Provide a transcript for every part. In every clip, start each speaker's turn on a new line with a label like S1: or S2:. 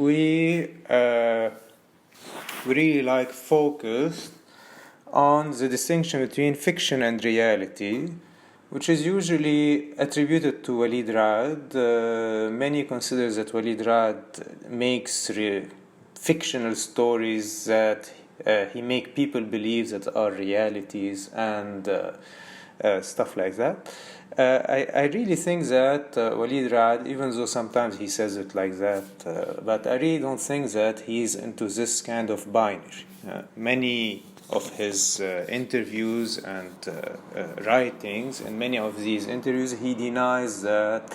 S1: we really focused on the distinction between fiction and reality, which is usually attributed to Walid Raad. Many consider that Walid Raad makes fictional stories that he make people believe that are realities and stuff like that. I really think that Walid Raad, even though sometimes he says it like that, but I really don't think that he's into this kind of binary. Many of his interviews and writings, in many of these interviews, he denies that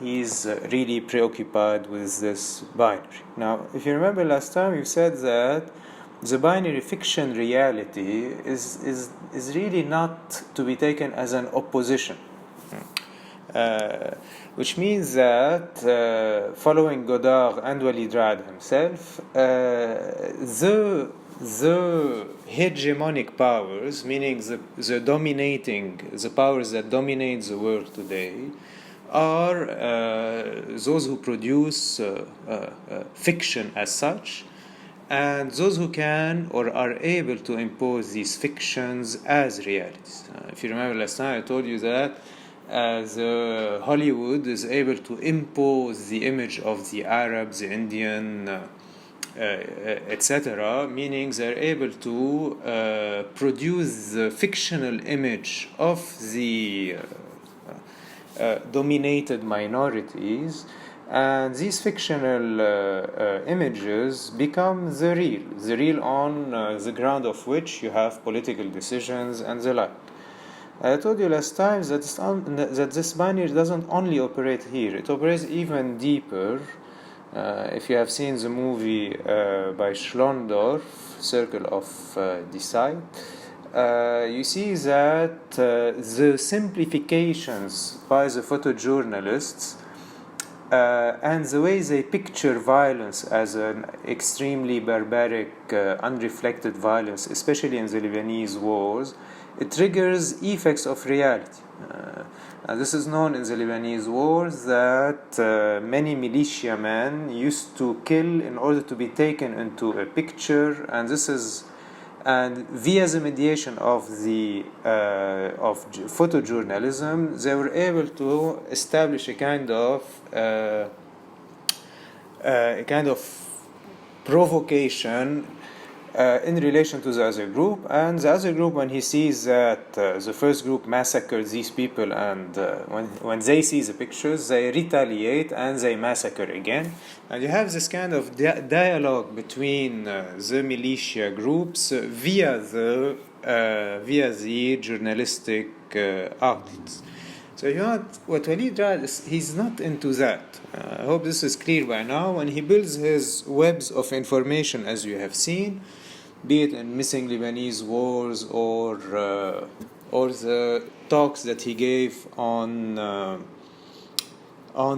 S1: he's really preoccupied with this binary. Now, if you remember last time, you said that the binary fiction reality is really not to be taken as an opposition, which means that following Godard and Walid Raad himself, the hegemonic powers, meaning the powers that dominate the world today, are those who produce fiction as such, and those who can or are able to impose these fictions as realities. If you remember last time, I told you that Hollywood is able to impose the image of the Arab, the Indian, etc., meaning they're able to produce the fictional image of the dominated minorities, and these fictional images become the real on the ground of which you have political decisions and the like. I told you last time that this binary doesn't only operate here, it operates even deeper. If you have seen the movie by Schlondorf, Circle of Decide, you see that the simplifications by the photojournalists and the way they picture violence as an extremely barbaric, unreflected violence, especially in the Lebanese wars, it triggers effects of reality. And this is known in the Lebanese wars that many militiamen used to kill in order to be taken into a picture, and via the mediation of photojournalism, they were able to establish a kind of provocation in relation to the other group, and the other group, when he sees that the first group massacred these people, and when they see the pictures, they retaliate and they massacre again, and you have this kind of dialogue between the militia groups via the journalistic outlets. So what Walid Raad is, he's not into that. I hope this is clear by now. When he builds his webs of information, as you have seen, be it in Missing Lebanese Wars or the talks that he gave on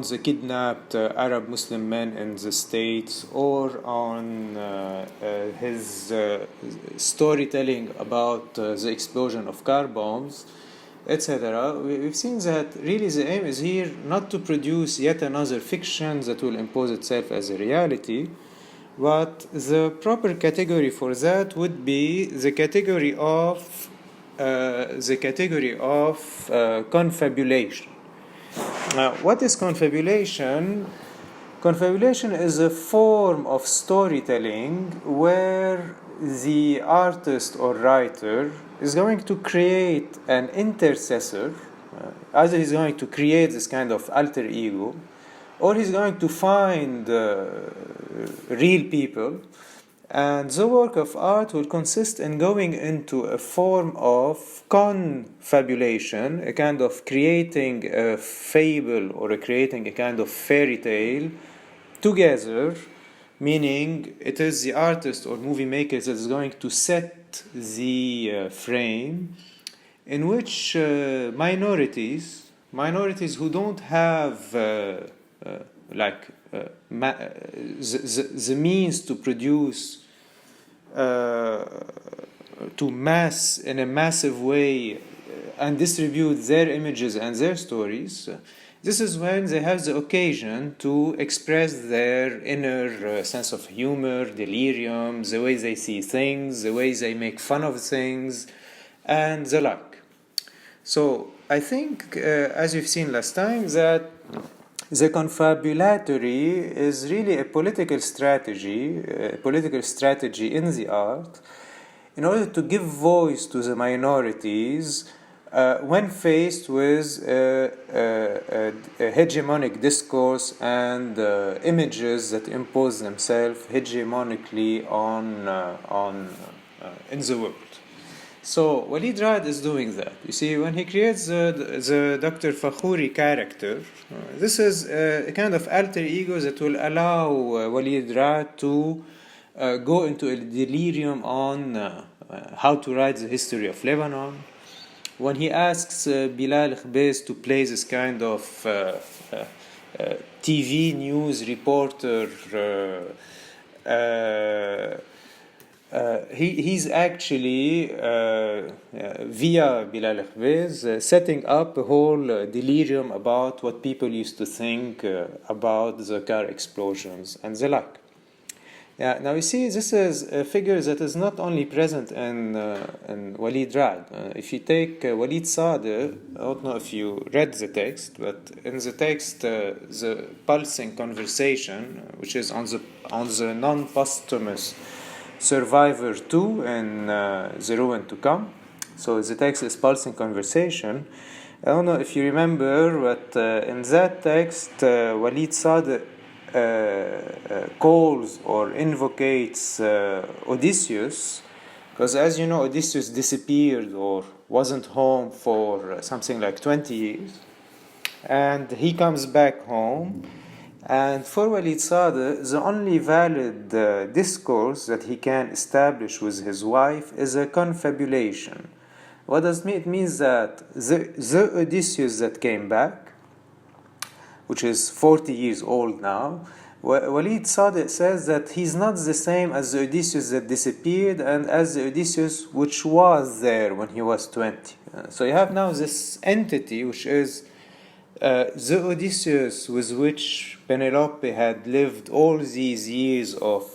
S1: the kidnapped Arab Muslim men in the States, or on his storytelling about the explosion of car bombs, etc. We've seen that really the aim is here not to produce yet another fiction that will impose itself as a reality, but the proper category for that would be the category of confabulation. Now, what is confabulation? Confabulation is a form of storytelling where the artist or writer is going to create an intercessor. Either he's going to create this kind of alter ego, or he's going to find real people, and the work of art will consist in going into a form of confabulation, a kind of creating a fable or creating a kind of fairy tale together, meaning it is the artist or movie maker that is going to set the frame in which minorities who don't have the means to produce to mass in a massive way and distribute their images and their stories, this is when they have the occasion to express their inner sense of humor, delirium, the way they see things, the way they make fun of things, and the like. So I think, as you've seen last time, that the confabulatory is really a political strategy in the art, in order to give voice to the minorities when faced with a hegemonic discourse and images that impose themselves hegemonically on in the world. So Walid Raad is doing that. You see, when he creates the Dr. Fakhouri character, this is a kind of alter ego that will allow Walid Raad to go into a delirium on how to write the history of Lebanon. When he asks Bilal Khbez to play this kind of TV news reporter, he's actually, via Bilal Khbez, setting up a whole delirium about what people used to think about the car explosions and the like. Yeah, now you see, this is a figure that is not only present in Walid Raad. If you take Walid Sadeh, I don't know if you read the text, but in the text, the pulsing conversation, which is on the non-posthumous Survivor 2 and The Ruin to Come. So the text is pulsing conversation. I don't know if you remember, but in that text, Walid Sadeh calls or invocates Odysseus, because as you know, Odysseus disappeared or wasn't home for something like 20 years, and he comes back home. And for Walid Sadeh, the only valid discourse that he can establish with his wife is a confabulation. What does it mean? It means that the Odysseus that came back, which is 40 years old now, Walid Sadeh says that he's not the same as the Odysseus that disappeared and as the Odysseus which was there when he was 20. So you have now this entity which is the Odysseus with which Penelope had lived all these years of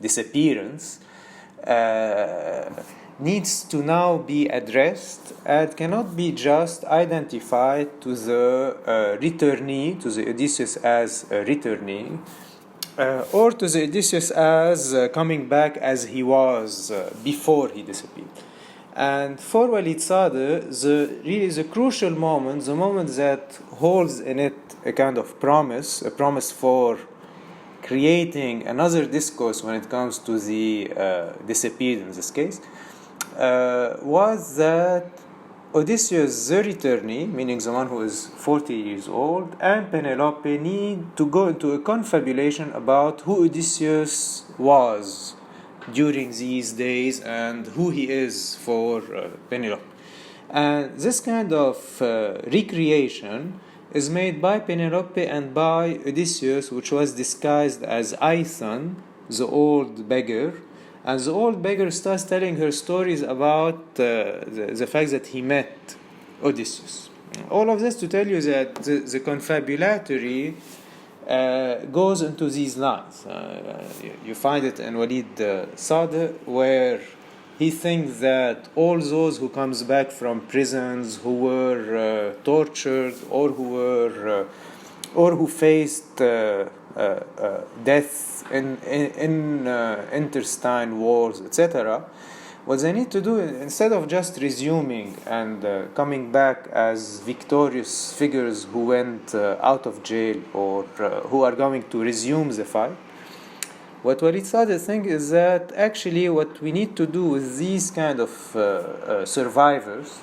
S1: disappearance, needs to now be addressed and cannot be just identified to the returnee, to the Odysseus as a returnee, or to the Odysseus as coming back as he was before he disappeared. And for Walid Sadeh, the crucial moment, the moment that holds in it a kind of promise, a promise for creating another discourse when it comes to the disappeared in this case, was that Odysseus, the returnee, meaning the one who is 40 years old, and Penelope need to go into a confabulation about who Odysseus was during these days and who he is for Penelope. And this kind of recreation is made by Penelope and by Odysseus, which was disguised as Aethon, the old beggar. And the old beggar starts telling her stories about the fact that he met Odysseus. All of this to tell you that the confabulatory goes into these lines. You find it in Walid Sadeh, where he thinks that all those who comes back from prisons, who were tortured, or who faced death in intestine wars, etc., what they need to do, instead of just resuming and coming back as victorious figures who went out of jail or who are going to resume the fight, what Walid Sadeh thinks is that actually what we need to do with these kind of survivors,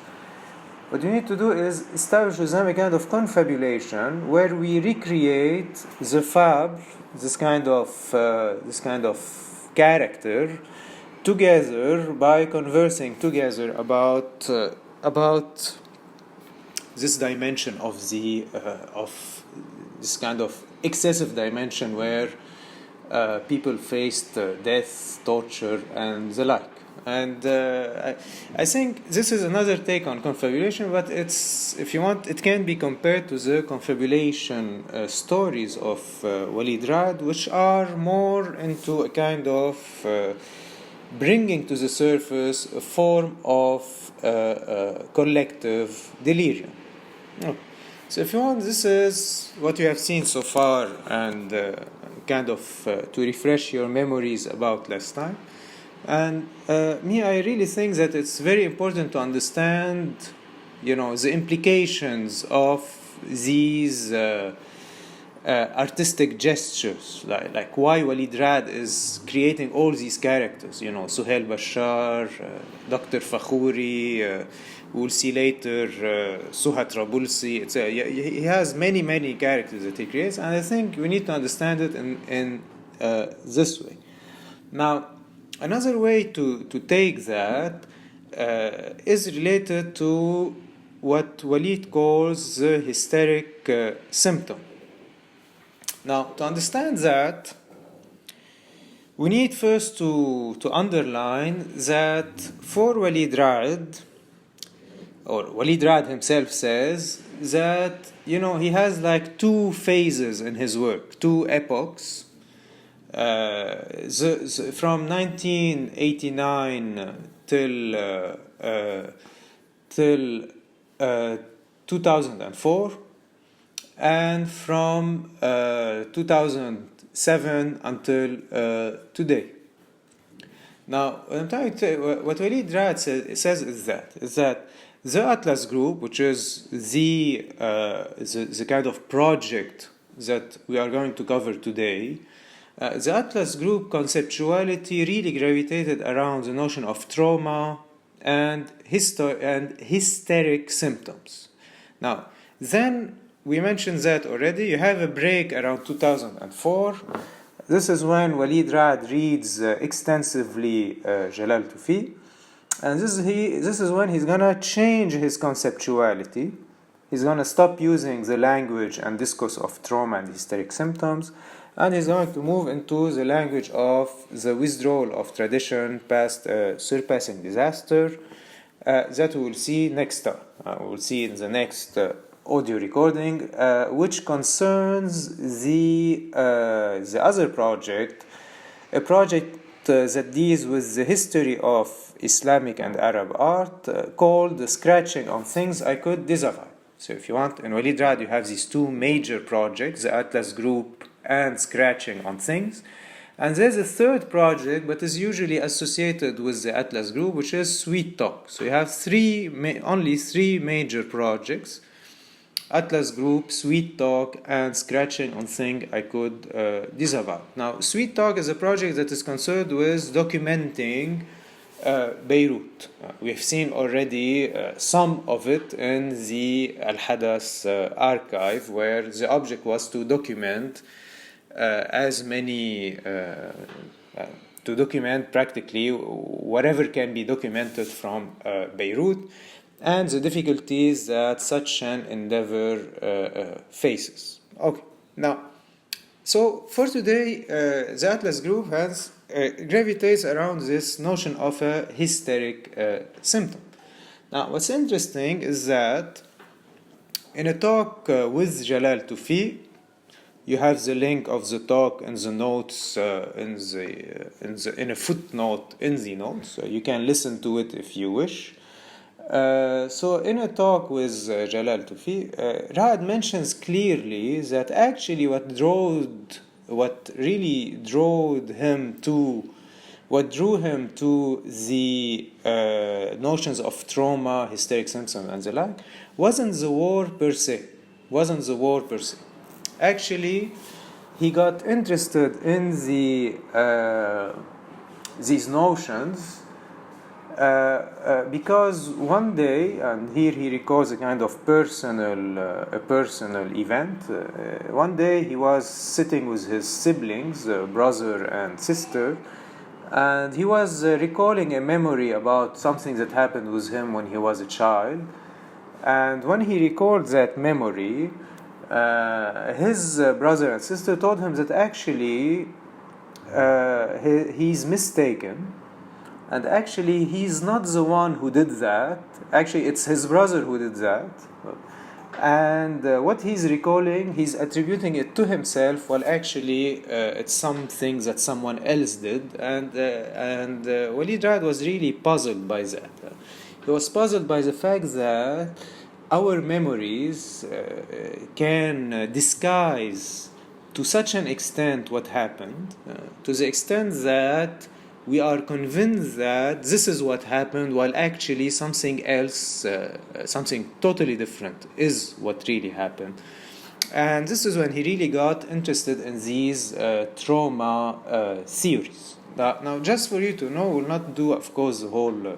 S1: what we need to do is establish with them a kind of confabulation where we recreate the fab, this kind of character, together by conversing together about this dimension of the of this kind of excessive dimension where people faced death, torture, and the like. And I think this is another take on confabulation, but it's, if you want, it can be compared to the confabulation stories of Walid Raad, which are more into a kind of bringing to the surface a form of collective delirium. Oh. So if you want, this is what you have seen so far, and kind of to refresh your memories about last time. And I really think that it's very important to understand, the implications of these artistic gestures, like why Walid Raad is creating all these characters, Suhail Bashar, Dr. Fakhouri, we'll see later Suhat Rabulsi. He has many characters that he creates, and I think we need to understand it in this way. Now, another way to take that is related to what Walid calls the hysteric symptom. Now, to understand that, we need first to underline that for Walid Raad, or Walid Raad himself says that, he has like two phases in his work, two epochs. From 1989 till 2004, and from 2007 until today. Now, what Walid Raad says is that the Atlas Group, which is the kind of project that we are going to cover today, the Atlas Group conceptuality really gravitated around the notion of trauma and hysteric symptoms. Now, then we mentioned that already. You have a break around 2004. This is when Walid Raad reads extensively Jalal Toufi. And this is when he's going to change his conceptuality. He's going to stop using the language and discourse of trauma and hysteric symptoms, and he's going to move into the language of the withdrawal of tradition past surpassing disaster that we will see next time. We will see in the next audio recording, which concerns the other project, a project that deals with the history of Islamic and Arab art, called The Scratching on Things I Could Disavow. So if you want, in Walid Raad you have these two major projects, the Atlas Group and Scratching on Things. And there's a third project, but is usually associated with the Atlas Group, which is Sweet Talk. So you have only three major projects: Atlas Group, Sweet Talk, and Scratching on Thing I Could Disavow. Now, Sweet Talk is a project that is concerned with documenting Beirut. We've seen already some of it in the Al-Hadath archive, where the object was to document to document practically whatever can be documented from Beirut, and the difficulties that such an endeavor faces. Okay, now, so for today, the Atlas Group has gravitates around this notion of a hysteric symptom. Now, what's interesting is that in a talk with Jalal Toufi, you have the link of the talk in the notes, in a footnote in the notes. So you can listen to it if you wish. So in a talk with Jalal Toufi, Raad mentions clearly that actually what drew him to the notions of trauma, hysteric symptoms, and the like, wasn't the war per se. Actually, he got interested in these notions because one day, and here he recalls a kind of personal event. One day he was sitting with his siblings, brother and sister, and he was recalling a memory about something that happened with him when he was a child. And when he recalled that memory, his brother and sister told him that actually he's mistaken, And actually, he's not the one who did that. Actually, it's his brother who did that. And what he's recalling, he's attributing it to himself, while actually it's something that someone else did. And Walid Raad was really puzzled by that. He was puzzled by the fact that our memories can disguise to such an extent what happened, to the extent that we are convinced that this is what happened, while actually something else, something totally different, is what really happened. And this is when he really got interested in these trauma theories. Now, just for you to know, we'll not do, of course, the whole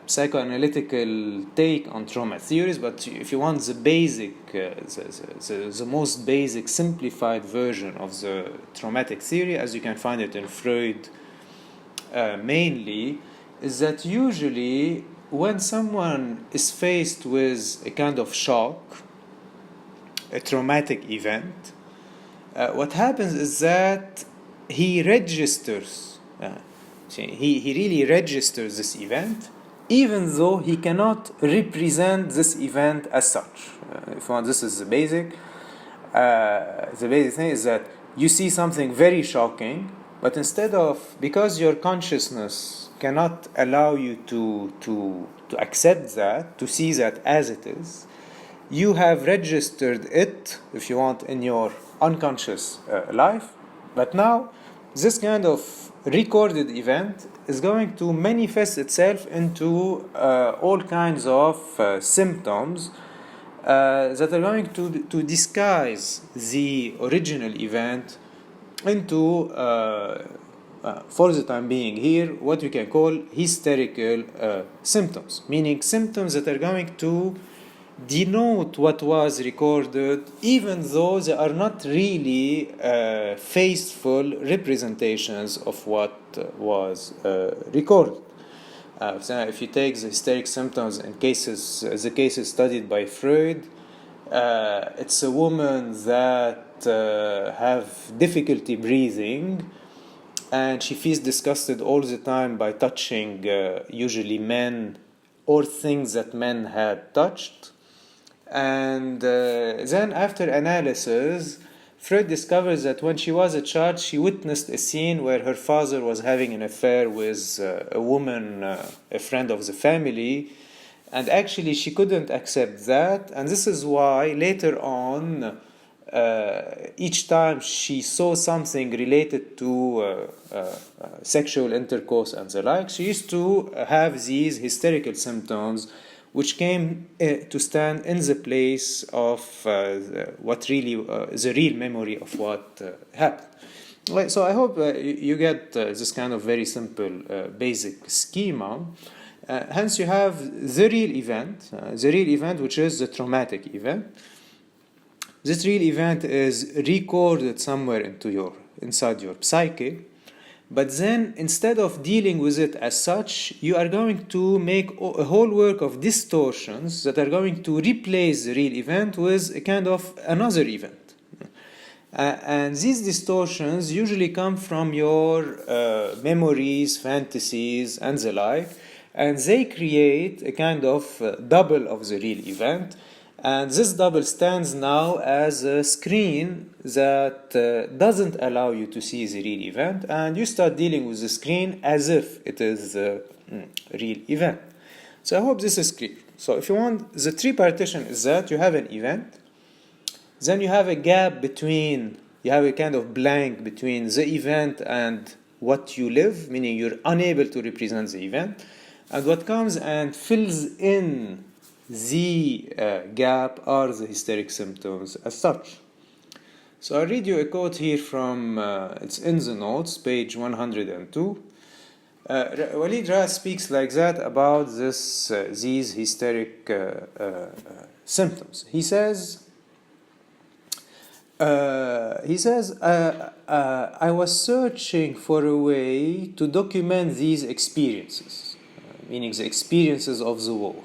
S1: psychoanalytical take on trauma theories, but if you want the basic, the most basic simplified version of the traumatic theory, as you can find it in Freud mainly, is that usually when someone is faced with a kind of shock, a traumatic event, what happens is that he registers, he really registers this event, even though he cannot represent this event as such. If you want, this is the basic. The basic thing is that you see something very shocking, but instead of, because your consciousness cannot allow you to accept that, to see that as it is, you have registered it, if you want, in your unconscious life. But now, this kind of recorded event is going to manifest itself into all kinds of symptoms that are going to disguise the original event into, for the time being here, what we can call hysterical symptoms, meaning symptoms that are going to denote what was recorded, even though they are not really faithful representations of what was recorded. So if you take the hysteric symptoms in cases, the cases studied by Freud, it's a woman that have difficulty breathing, and she feels disgusted all the time by touching usually men or things that men had touched. And then after analysis, Freud discovers that when she was a child, she witnessed a scene where her father was having an affair with a woman, a friend of the family, and actually she couldn't accept that. And this is why later on, each time she saw something related to sexual intercourse and the like, she used to have these hysterical symptoms, which came to stand in the place of what really, the real memory of what happened. So I hope you get this kind of very simple, basic schema. Hence you have the real event, which is the traumatic event. This real event is recorded somewhere inside your psyche. But then, instead of dealing with it as such, you are going to make a whole work of distortions that are going to replace the real event with a kind of another event. And these distortions usually come from your memories, fantasies, and the like, and they create a kind of double of the real event. And this double stands now as a screen that doesn't allow you to see the real event, and you start dealing with the screen as if it is the real event. So I hope this is clear. So if you want, the tripartition is that you have an event, then you have a gap between, you have a kind of blank between the event and what you live, meaning you're unable to represent the event, and what comes and fills in the gap are the hysteric symptoms as such. So I'll read you a quote here from, it's in the notes, page 102. Walid Raad speaks like that about these hysteric symptoms. He says, I was searching for a way to document these experiences, meaning the experiences of the war.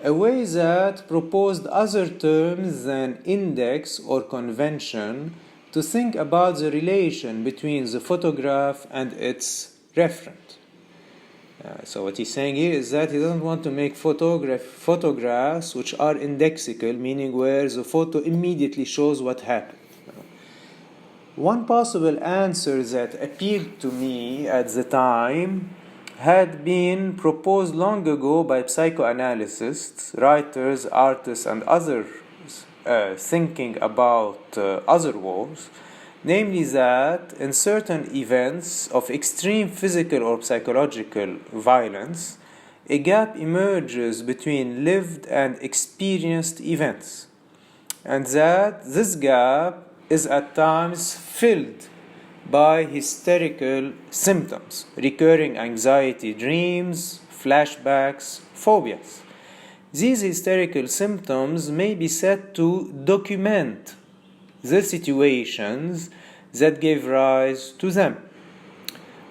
S1: A way that proposed other terms than index or convention to think about the relation between the photograph and its referent. So what he's saying here is that he doesn't want to make photographs which are indexical, meaning where the photo immediately shows what happened. One possible answer that appealed to me at the time had been proposed long ago by psychoanalysts, writers, artists, and others thinking about other wars, namely that in certain events of extreme physical or psychological violence, a gap emerges between lived and experienced events, and that this gap is at times filled by hysterical symptoms, recurring anxiety dreams, flashbacks, phobias. These hysterical symptoms may be said to document the situations that gave rise to them.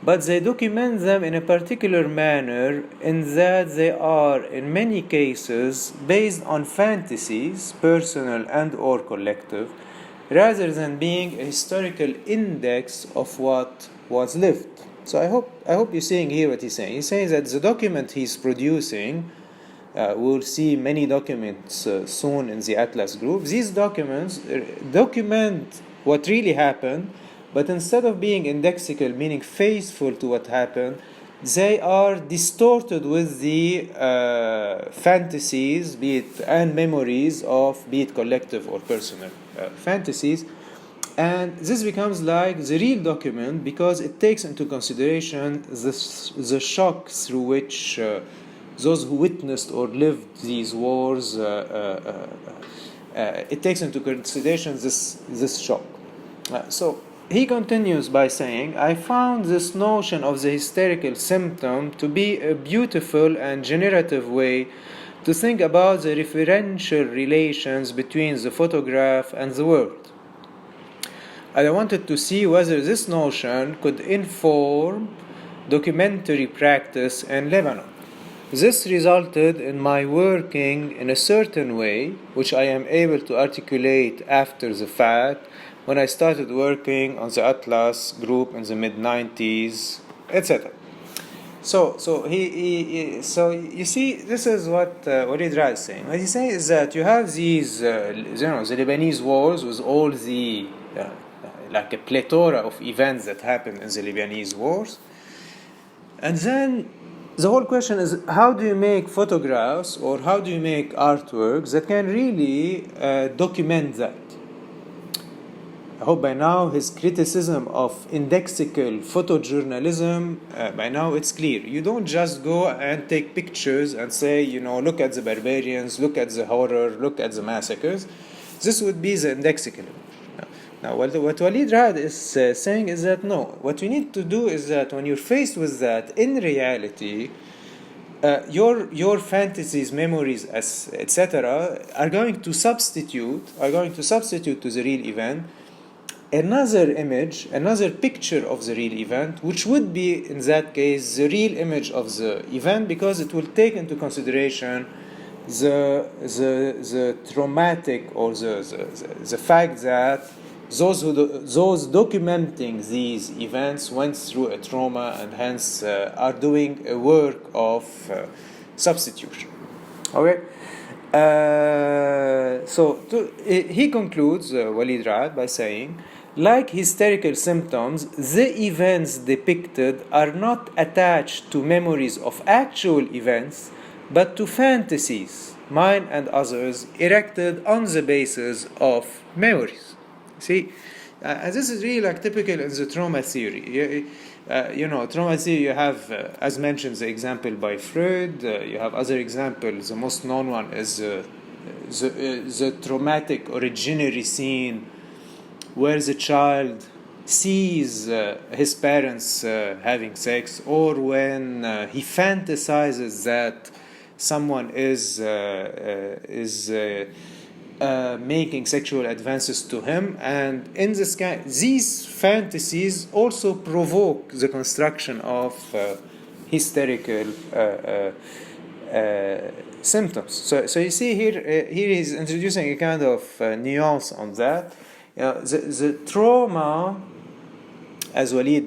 S1: But they document them in a particular manner in that they are, in many cases, based on fantasies, personal and or collective, rather than being a historical index of what was lived. So I hope you're seeing here what he's saying. He's saying that the document he's producing, we'll see many documents soon in the Atlas group. These documents document what really happened, but instead of being indexical, meaning faithful to what happened, they are distorted with the fantasies, and memories of, be it collective or personal fantasies. And this becomes like the real document because it takes into consideration the shock through which those who witnessed or lived these wars, it takes into consideration this shock. So he continues by saying, I found this notion of the hysterical symptom to be a beautiful and generative way to think about the referential relations between the photograph and the world. And I wanted to see whether this notion could inform documentary practice in Lebanon. This resulted in my working in a certain way, which I am able to articulate after the fact, when I started working on the Atlas group in the mid-90s, etc. So you see, this is what Walid Raad is saying. What he's saying is that you have these, the Lebanese wars with all the, like a plethora of events that happened in the Lebanese wars. And then the whole question is, how do you make photographs or how do you make artworks that can really document that? I hope by now his criticism of indexical photojournalism, by now it's clear. You don't just go and take pictures and say, look at the barbarians, look at the horror, look at the massacres. This would be the indexical. Now what Walid Raad is saying is that no, what we need to do is that when you're faced with that, in reality, your fantasies, memories, etc., are going to substitute to the real event another image, another picture of the real event, which would be, in that case, the real image of the event, because it will take into consideration the traumatic or the fact that those documenting these events went through a trauma and hence are doing a work of substitution. Okay. He concludes, Walid Raad, by saying, like hysterical symptoms, the events depicted are not attached to memories of actual events, but to fantasies, mine and others, erected on the basis of memories. See, and this is really like typical in the trauma theory. Trauma theory, you have, as mentioned, the example by Freud. You have other examples. The most known one is the traumatic originary scene where the child sees his parents having sex, or when he fantasizes that someone is making sexual advances to him, and in this case, these fantasies also provoke the construction of hysterical symptoms. So you see here he's introducing a kind of nuance on that. The trauma as Walid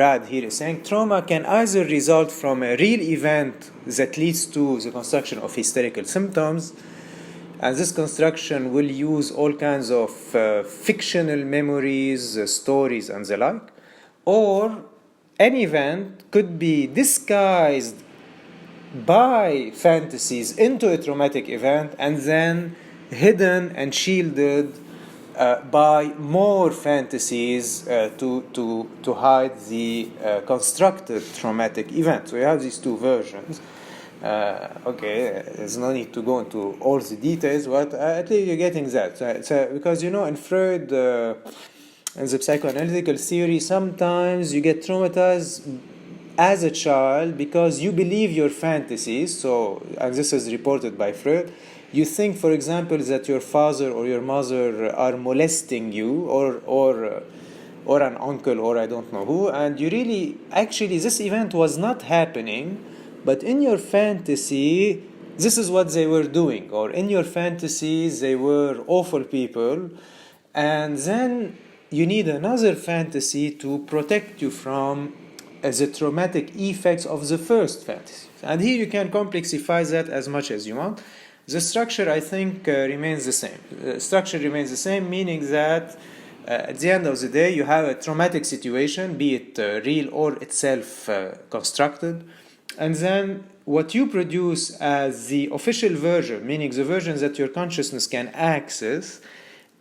S1: Raad here is saying, trauma can either result from a real event that leads to the construction of hysterical symptoms, and this construction will use all kinds of fictional memories, stories, and the like, or an event could be disguised by fantasies into a traumatic event and then hidden and shielded by more fantasies to hide the constructed traumatic event. So you have these two versions. Okay, there's no need to go into all the details, but at least you're getting that. Because, in Freud, in the psychoanalytical theory, sometimes you get traumatized as a child because you believe your fantasies. So, and this is reported by Freud, you think, for example, that your father or your mother are molesting you, or an uncle, or I don't know who, and you really, actually, this event was not happening, but in your fantasy, this is what they were doing, or in your fantasies, they were awful people, and then you need another fantasy to protect you from the traumatic effects of the first fantasy. And here you can complexify that as much as you want. The structure, I think, remains the same. The structure remains the same, meaning that at the end of the day, you have a traumatic situation, be it real or itself constructed, and then what you produce as the official version, meaning the version that your consciousness can access,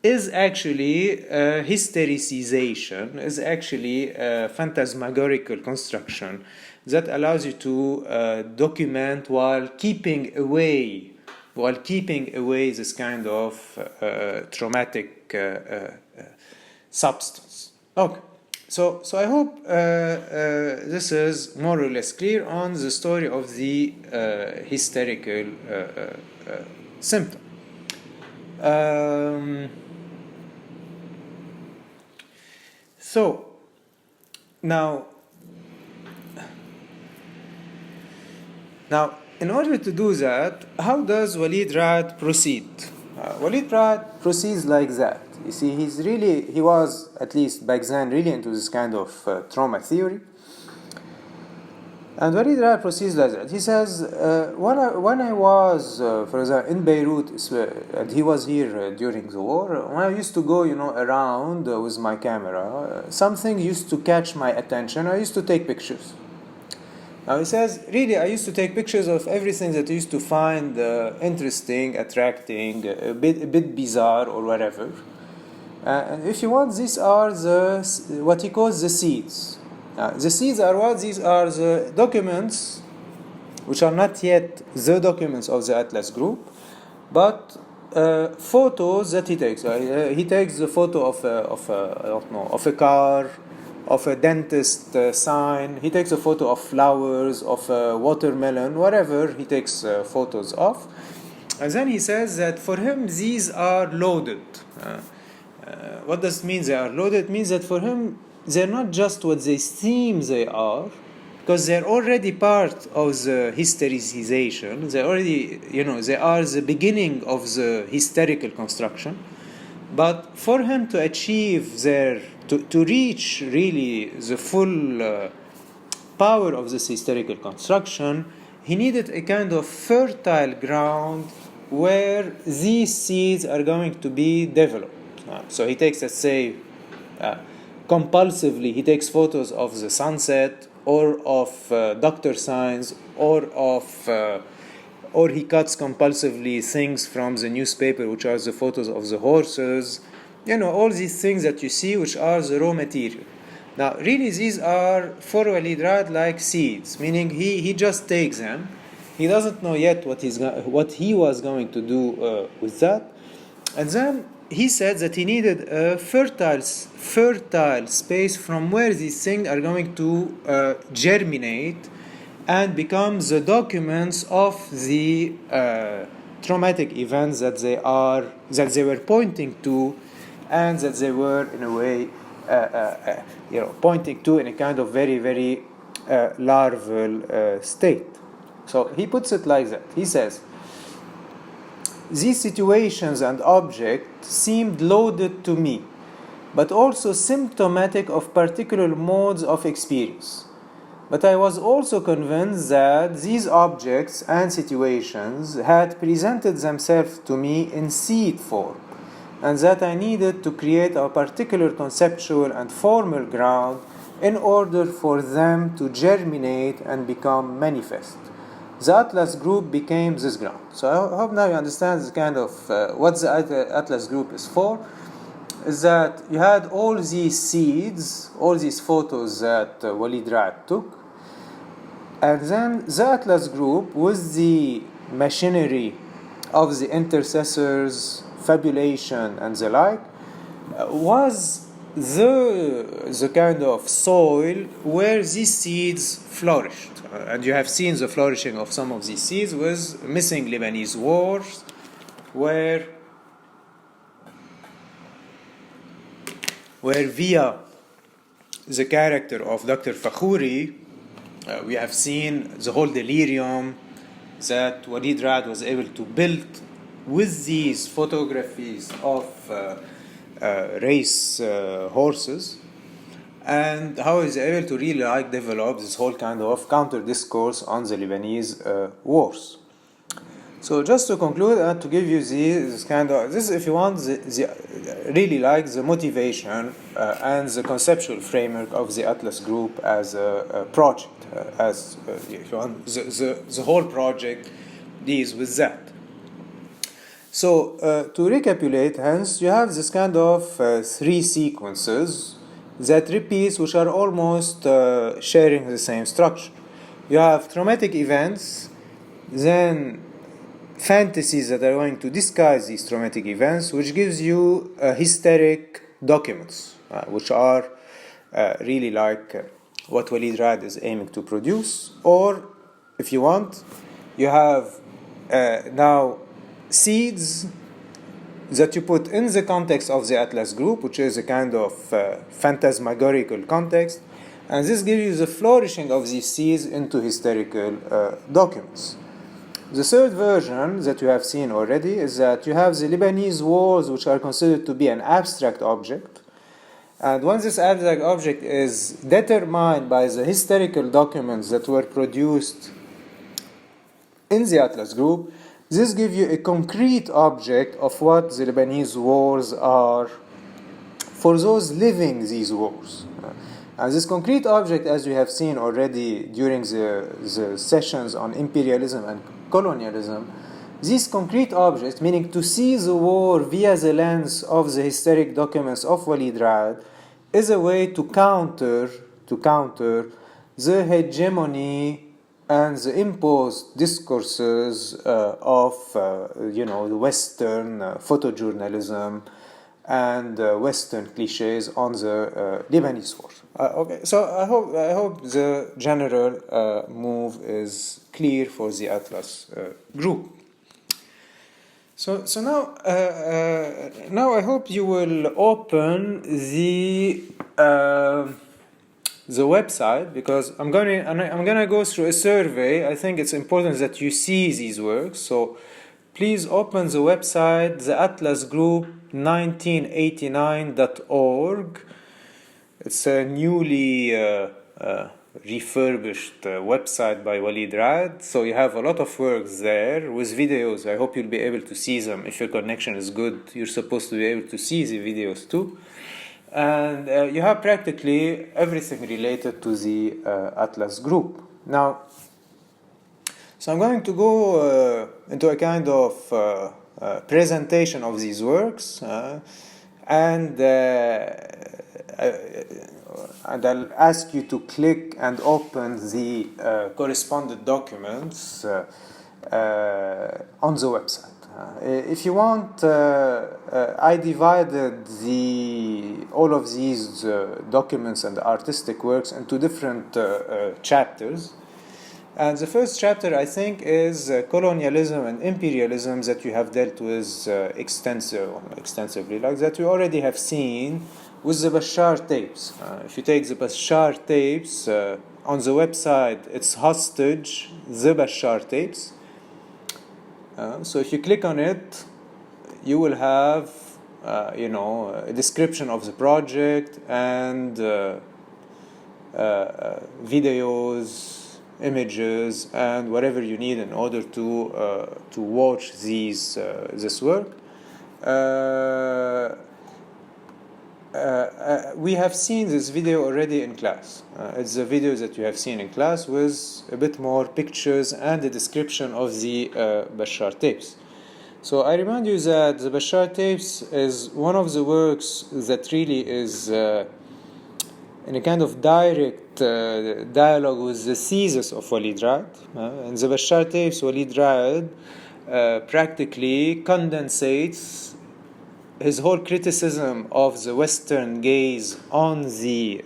S1: is actually hystericization, is actually a phantasmagorical construction that allows you to document while keeping away this kind of traumatic substance. Okay, so I hope this is more or less clear on the story of the hysterical symptom. So now, in order to do that, how does Walid Raad proceed? Walid Raad proceeds like that. You see, he was, at least back then, really into this kind of trauma theory. And Walid Raad proceeds like that. He says, when I was, for example, in Beirut, and he was here during the war, when I used to go, around with my camera, something used to catch my attention. I used to take pictures. Now he says, really, I used to take pictures of everything that I used to find interesting, attracting, a bit bizarre, or whatever. And if you want, these are what he calls the seeds. The seeds are what? These are the documents, which are not yet the documents of the Atlas group, but photos that he takes. He takes the photo of a car, of a dentist sign. He takes a photo of flowers, of a watermelon, whatever he takes photos of. And then he says that for him, these are loaded. What does it mean they are loaded? It means that for him, they're not just what they seem they are, because they're already part of the hystericization. They already, they are the beginning of the hysterical construction. But for him to achieve to reach really the full power of this hysterical construction, he needed a kind of fertile ground where these seeds are going to be developed. So he takes, let's say, compulsively, he takes photos of the sunset, or of doctor signs, or he cuts compulsively things from the newspaper, which are the photos of the horses. All these things that you see, which are the raw material. Now, really, these are for Walid Raad like seeds, meaning he just takes them. He doesn't know yet what he was going to do with that. And then he said that he needed a fertile space from where these things are going to germinate and become the documents of the traumatic events that they were pointing to, and that they were in a way pointing to in a kind of very, very larval state. So he puts it like that. He says, these situations and objects seemed loaded to me, but also symptomatic of particular modes of experience. But I was also convinced that these objects and situations had presented themselves to me in seed form, and that I needed to create a particular conceptual and formal ground in order for them to germinate and become manifest. The Atlas group became this ground. So I hope now you understand the kind of what the Atlas group is for. Is that you had all these seeds, all these photos that Walid Raad took, and then the Atlas group with the machinery of the intercessors, fabulation, and the like, was the kind of soil where these seeds flourished. And you have seen the flourishing of some of these seeds with missing Lebanese wars, where via the character of Dr. Fakhouri, we have seen the whole delirium that Walid Raad was able to build with these photographies of race horses, and how he's able to really develop this whole kind of counter discourse on the Lebanese wars. So just to conclude and to give you this, if you want, really the motivation and the conceptual framework of the Atlas Group as a project, if you want, the whole project deals with that. So to recapitulate, hence, you have this kind of three sequences that repeats, which are almost sharing the same structure. You have traumatic events, then fantasies that are going to disguise these traumatic events, which gives you hysteric documents, which are really what Walid Raad is aiming to produce. Or, if you want, you have now seeds that you put in the context of the Atlas group, which is a kind of phantasmagorical context, and this gives you the flourishing of these seeds into hysterical documents. The third version that you have seen already is that you have the Lebanese wars, which are considered to be an abstract object. And once this abstract object is determined by the hysterical documents that were produced in the Atlas group, this gives you a concrete object of what the Lebanese wars are for those living these wars. And this concrete object, as we have seen already during the sessions on imperialism and colonialism, these concrete objects, meaning to see the war via the lens of the hysteric documents of Walid Raad, is a way to counter the hegemony and the imposed discourses of the Western photojournalism and Western cliches on the Lebanese war. Okay, so I hope the general move is clear for the Atlas group. So now I hope you will open the website, because I'm gonna go through a survey. I think it's important that you see these works. So please open the website, the Atlas Group 1989.org. It's a newly refurbished website by Walid Raad. So you have a lot of works there with videos. I hope you'll be able to see them. If your connection is good, you're supposed to be able to see the videos too. And you have practically everything related to the Atlas group. Now, so I'm going to go into a kind of presentation of these works, and I'll ask you to click and open the correspondent documents on the website. If you want, I divided all of these documents and artistic works into different chapters. And the first chapter, I think, is colonialism and imperialism, that you have dealt with extensively, like that you already have seen with the Bashar tapes. If you take the Bashar tapes, on the website, it's hostage, the Bashar tapes. So if you click on it, you will have a description of the project and videos, images, and whatever you need in order to watch this work. We have seen this video already in class. It's the video that you have seen in class with a bit more pictures and a description of the Bashar tapes. So I remind you that the Bashar tapes is one of the works that really is in a kind of direct dialogue with the thesis of Walid Raad. In the Bashar tapes, Walid Raad practically condensates his whole criticism of the Western gaze on the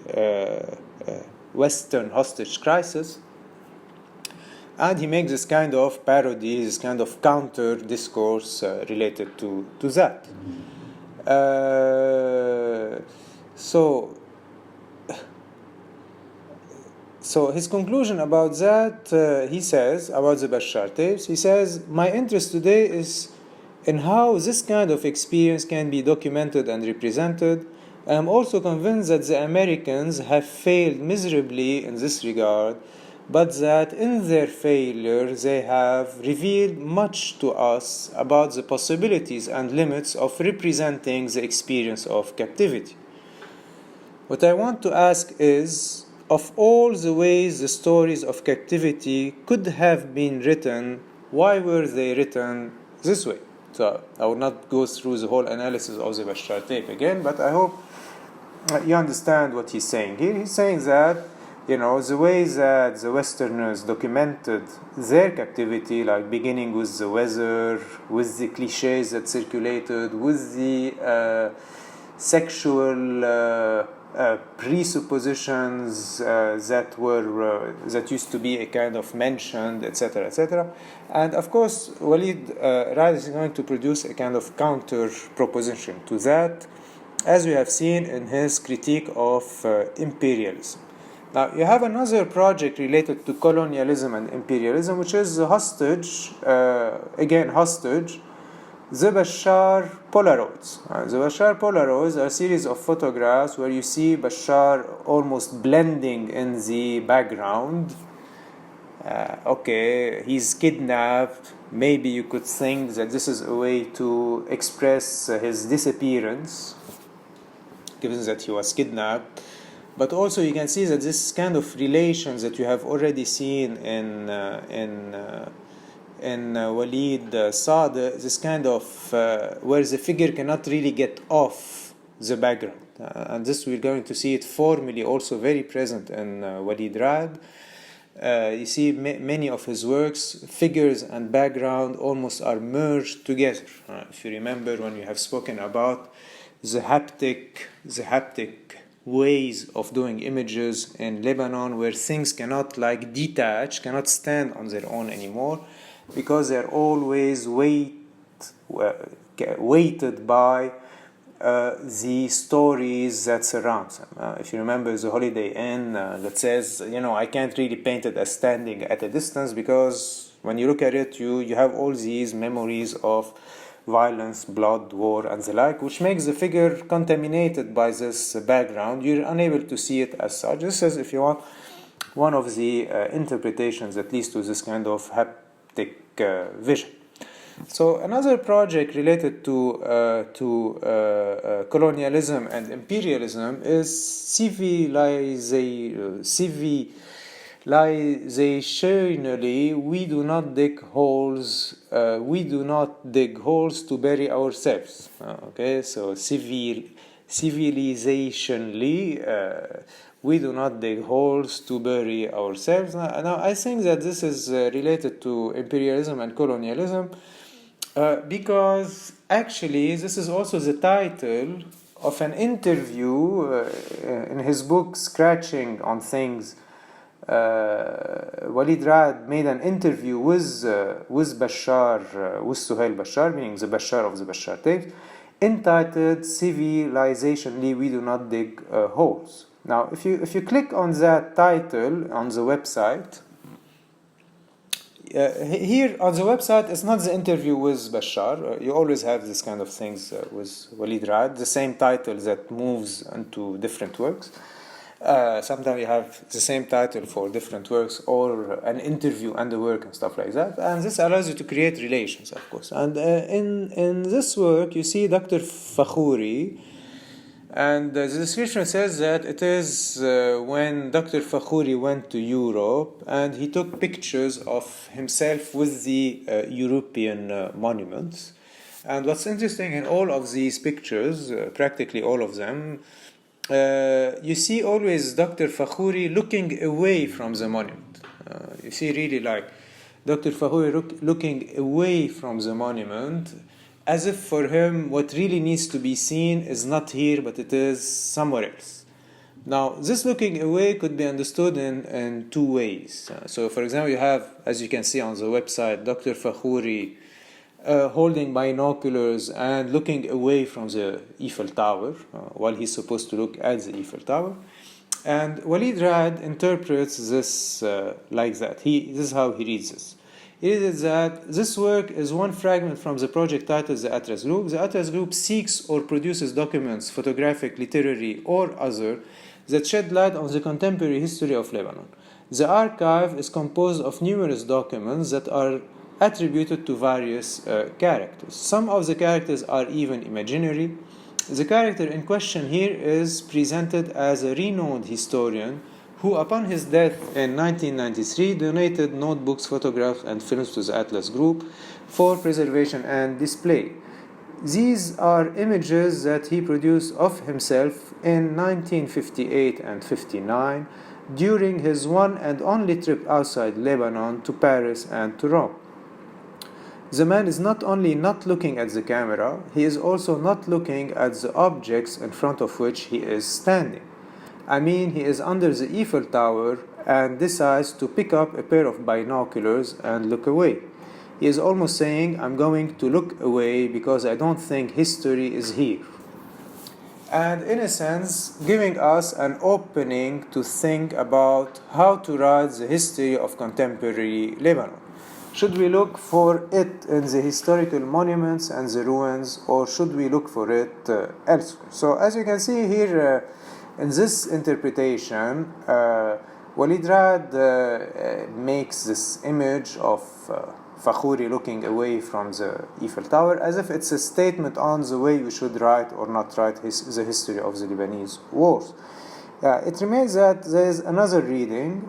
S1: Western hostage crisis, and he makes this kind of parody, this kind of counter discourse related to that. So his conclusion about that, he says, about the Bashar tapes, he says, my interest today is in how this kind of experience can be documented and represented. I am also convinced that the Americans have failed miserably in this regard, but that in their failure they have revealed much to us about the possibilities and limits of representing the experience of captivity. What I want to ask is, of all the ways the stories of captivity could have been written, why were they written this way? So I will not go through the whole analysis of the Bashar tape again, but I hope you understand what he's saying here. He's saying that, the way that the Westerners documented their captivity, like beginning with the weather, with the cliches that circulated, with the sexual presuppositions that used to be a kind of mentioned, etc., etc. And of course, Walid Raad is going to produce a kind of counter proposition to that, as we have seen in his critique of imperialism. Now, you have another project related to colonialism and imperialism, which is the hostage, the Bashar Polaroids. The Bashar Polaroids are a series of photographs where you see Bashar almost blending in the background. He's kidnapped. Maybe you could think that this is a way to express his disappearance, given that he was kidnapped. But also you can see that this kind of relations that you have already seen in Walid Saad, this kind of where the figure cannot really get off the background. And this we're going to see it formally also very present in Walid Raad. You see many of his works, figures and background almost are merged together. If you remember when we have spoken about the haptic ways of doing images in Lebanon, where things cannot detach, cannot stand on their own anymore, because they're always weighted by the stories that surround them. If you remember the Holiday Inn that says, I can't really paint it as standing at a distance, because when you look at it, you have all these memories of violence, blood, war, and the like, which makes the figure contaminated by this background. You're unable to see it as such. This is, if you want, one of the interpretations that leads to this kind of haptic vision. So another project related to colonialism and imperialism is civilizationally. We do not dig holes to bury ourselves. So civilizationally, we do not dig holes to bury ourselves. Now I think that this is related to imperialism and colonialism, because actually this is also the title of an interview in his book Scratching on Things. Walid Raad made an interview with Bashar, with Suhail Bashar, meaning the Bashar of the Bashar tapes, entitled "Civilizationally We Do Not Dig Holes." Now, if you click on that title on the website, here on the website, it's not the interview with Bashar. You always have this kind of things with Walid Raad, the same title that moves into different works. Sometimes you have the same title for different works, or an interview and a work and stuff like that. And this allows you to create relations, of course. And in this work, you see Dr. Fakhouri. And the description says that it is when Dr. Fakhouri went to Europe and he took pictures of himself with the European monuments. And what's interesting in all of these pictures, practically all of them, you see always Dr. Fakhouri looking away from the monument. You see really like Dr. Fakhouri looking away from the monument, as if for him what really needs to be seen is not here, but it is somewhere else. Now, this looking away could be understood in two ways. So, for example, you have, as you can see on the website, Dr. Fakhouri holding binoculars and looking away from the Eiffel Tower, while he's supposed to look at the Eiffel Tower. And Walid Raad interprets this like that. This is how he reads this. It is that this work is one fragment from the project titled The Atlas Group. The Atlas Group seeks or produces documents, photographic, literary, or other, that shed light on the contemporary history of Lebanon. The archive is composed of numerous documents that are attributed to various characters. Some of the characters are even imaginary. The character in question here is presented as a renowned historian who, upon his death in 1993, donated notebooks, photographs, and films to the Atlas Group for preservation and display. These are images that he produced of himself in 1958 and 59 during his one and only trip outside Lebanon to Paris and to Rome. The man is not only not looking at the camera, he is also not looking at the objects in front of which he is standing. I mean, he is under the Eiffel Tower and decides to pick up a pair of binoculars and look away. He is almost saying, I'm going to look away because I don't think history is here. And in a sense, giving us an opening to think about how to write the history of contemporary Lebanon. Should we look for it in the historical monuments and the ruins, or should we look for it elsewhere? So as you can see here, in this interpretation, Walid Raad makes this image of Fakhouri looking away from the Eiffel Tower as if it's a statement on the way we should write or not write the history of the Lebanese wars. It remains that there is another reading.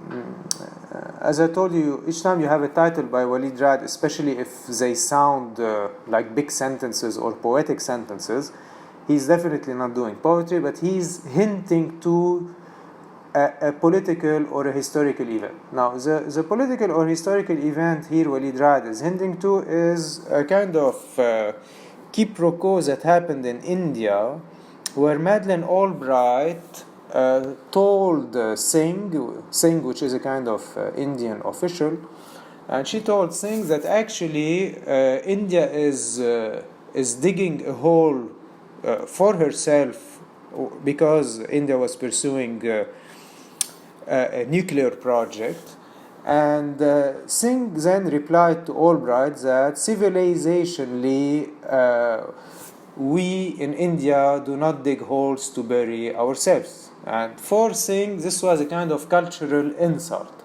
S1: As I told you, each time you have a title by Walid Raad, especially if they sound like big sentences or poetic sentences, he's definitely not doing poetry, but he's hinting to a political or a historical event. Now, the political or historical event here Walid Raad is hinting to is a kind of quiproquo that happened in India, where Madeleine Albright told Singh, which is a kind of Indian official, and she told Singh that actually India is digging a hole for herself because India was pursuing a nuclear project. And Singh then replied to Albright that civilizationally we in India do not dig holes to bury ourselves. And for Singh, this was a kind of cultural insult.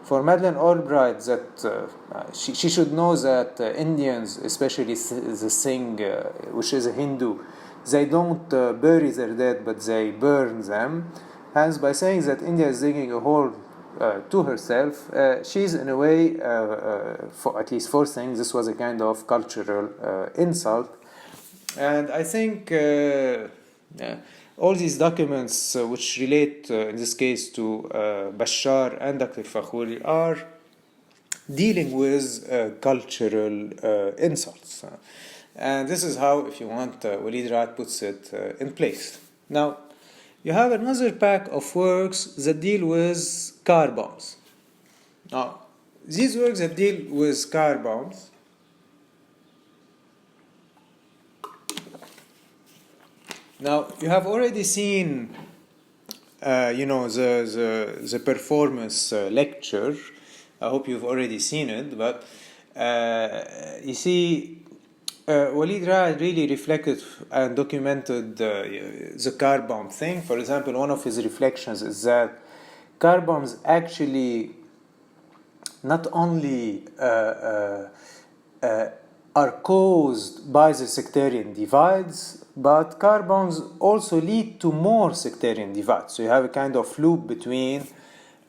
S1: For Madeleine Albright, that she should know that Indians, especially the Singh, which is a Hindu, they don't bury their dead, but they burn them. Hence, by saying that India is digging a hole to herself, she's in a way, at least for Singh, this was a kind of cultural insult. And I think all these documents which relate, in this case, to Bashar and Dr. Fakhouri are dealing with cultural insults. And this is how, if you want, Walid Raad puts it in place. Now, you have another pack of works that deal with car bombs. Now, these works that deal with car bombs Now, you have already seen, the performance lecture I hope you've already seen it, but you see, Walid Raad really reflected and documented the car bomb thing. For example, one of his reflections is that car bombs actually not only are caused by the sectarian divides, but car bombs also lead to more sectarian divides. So you have a kind of loop between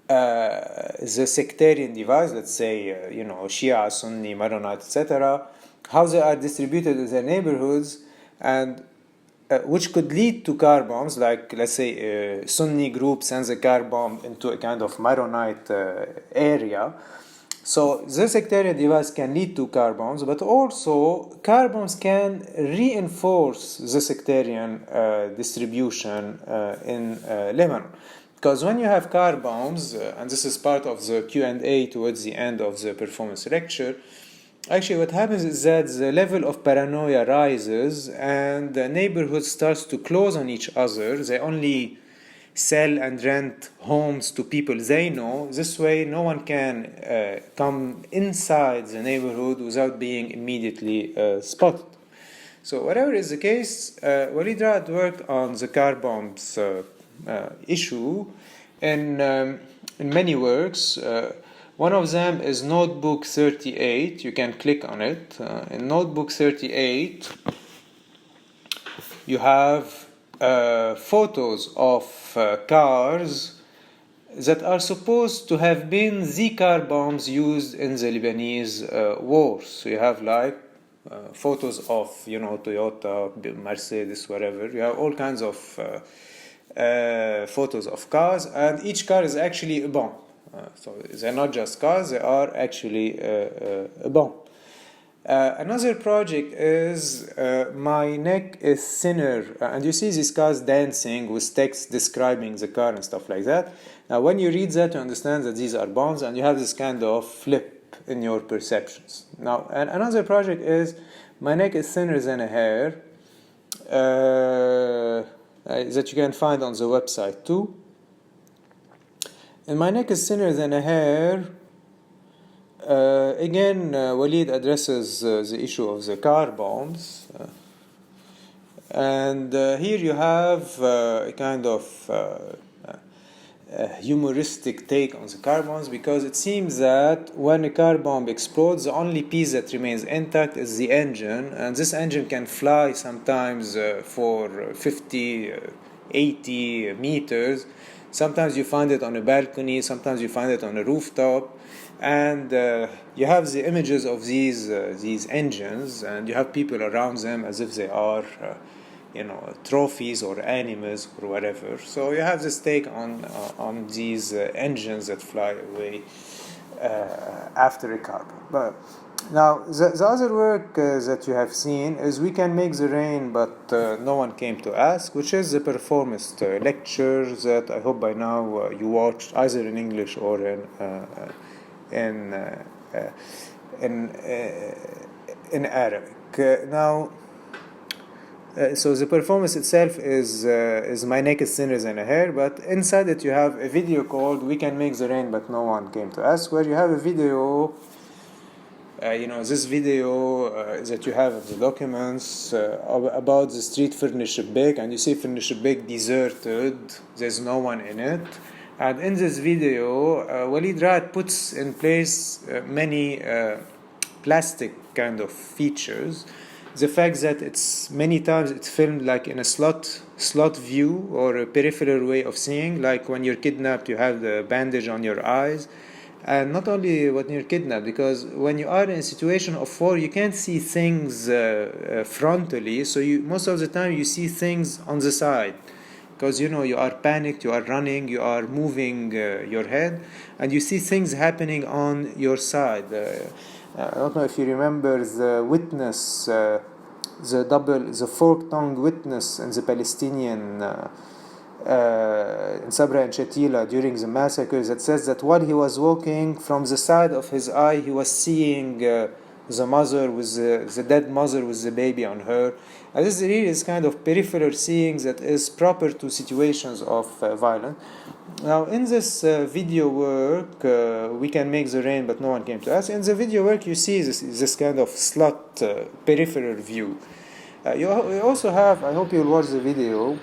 S1: the sectarian divides, let's say, Shia, Sunni, Maronite, etc., how they are distributed in their neighborhoods, and which could lead to car bombs, like, let's say, a Sunni group sends a car bomb into a kind of Maronite area. So the sectarian divides can lead to car bombs, but also car bombs can reinforce the sectarian distribution in Lebanon. Because when you have car bombs, and this is part of the Q&A towards the end of the performance lecture, actually what happens is that the level of paranoia rises and the neighborhood starts to close on each other. They only sell and rent homes to people they know. This way no one can come inside the neighborhood without being immediately spotted. So whatever is the case, Walid Raad worked on the car bombs issue in many works. One of them is Notebook 38. You can click on it. In Notebook 38, you have photos of cars that are supposed to have been the car bombs used in the Lebanese wars. So you have like photos of, Toyota, Mercedes, whatever. You have all kinds of photos of cars, and each car is actually a bomb. So they're not just cars, they are actually a bomb. Another project is My Neck is Thinner, and you see these cars dancing with text describing the car and stuff like that. Now when you read that, you understand that these are bombs, and you have this kind of flip in your perceptions. Now, and another project is My Neck is Thinner Than a Hair, that you can find on the website too. And My Neck is Thinner Than a Hair, again, Walid addresses the issue of the car bombs. And here you have a kind of humoristic take on the car bombs, because it seems that when a car bomb explodes, the only piece that remains intact is the engine, and this engine can fly sometimes for 50, 80 meters. Sometimes you find it on a balcony, sometimes you find it on a rooftop, and you have the images of these engines, and you have people around them as if they are trophies or animals or whatever. So you have this take on these engines that fly away after a car bomb. But now the other work that you have seen is We Can Make the Rain, but no one came to ask, which is the performist lecture that I hope by now you watched either in English or in Arabic. Now. So the performance itself is My Neck is Thinner Than a Hair, but inside it you have a video called We Can Make the Rain, but no one came to ask, where you have a video, this video that you have of the documents about the street Fernishebek, and you see Fernishebek deserted, there's no one in it. And in this video, Walid Raad puts in place many plastic kind of features. The fact that many times it's filmed like in a slot view or a peripheral way of seeing, like when you're kidnapped you have the bandage on your eyes, and not only when you're kidnapped, because when you are in a situation of war you can't see things frontally, so most of the time you see things on the side, because you are panicked, you are running, you are moving your head, and you see things happening on your side. I don't know if you remember the witness, the fork-tongued witness in the Palestinian in Sabra and Shatila during the massacres, that says that while he was walking, from the side of his eye he was seeing the mother with the dead mother with the baby on her. And this really is kind of peripheral seeing that is proper to situations of violence. Now, in this video work, we can make the rain, but no one came to us. In the video work, you see this kind of slot peripheral view. You also have, I hope you'll watch the video,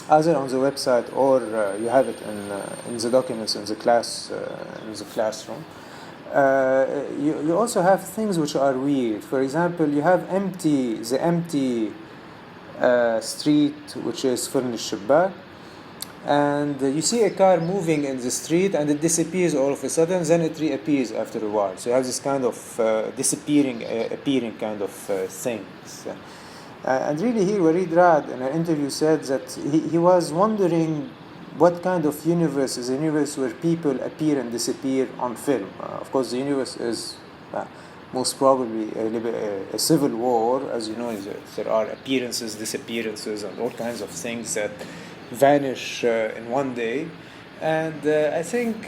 S1: either on the website or you have it in the documents in the classroom. You also have things which are weird. For example, you have the empty street, which is furnished shabak, and you see a car moving in the street and it disappears all of a sudden, then it reappears after a while. So you have this kind of disappearing, appearing kind of things. And really here Walid Raad in an interview said that he was wondering what kind of universe is a universe where people appear and disappear on film. Of course, the universe is most probably a civil war. As you know, there are appearances, disappearances, and all kinds of things that vanish in one day. And I think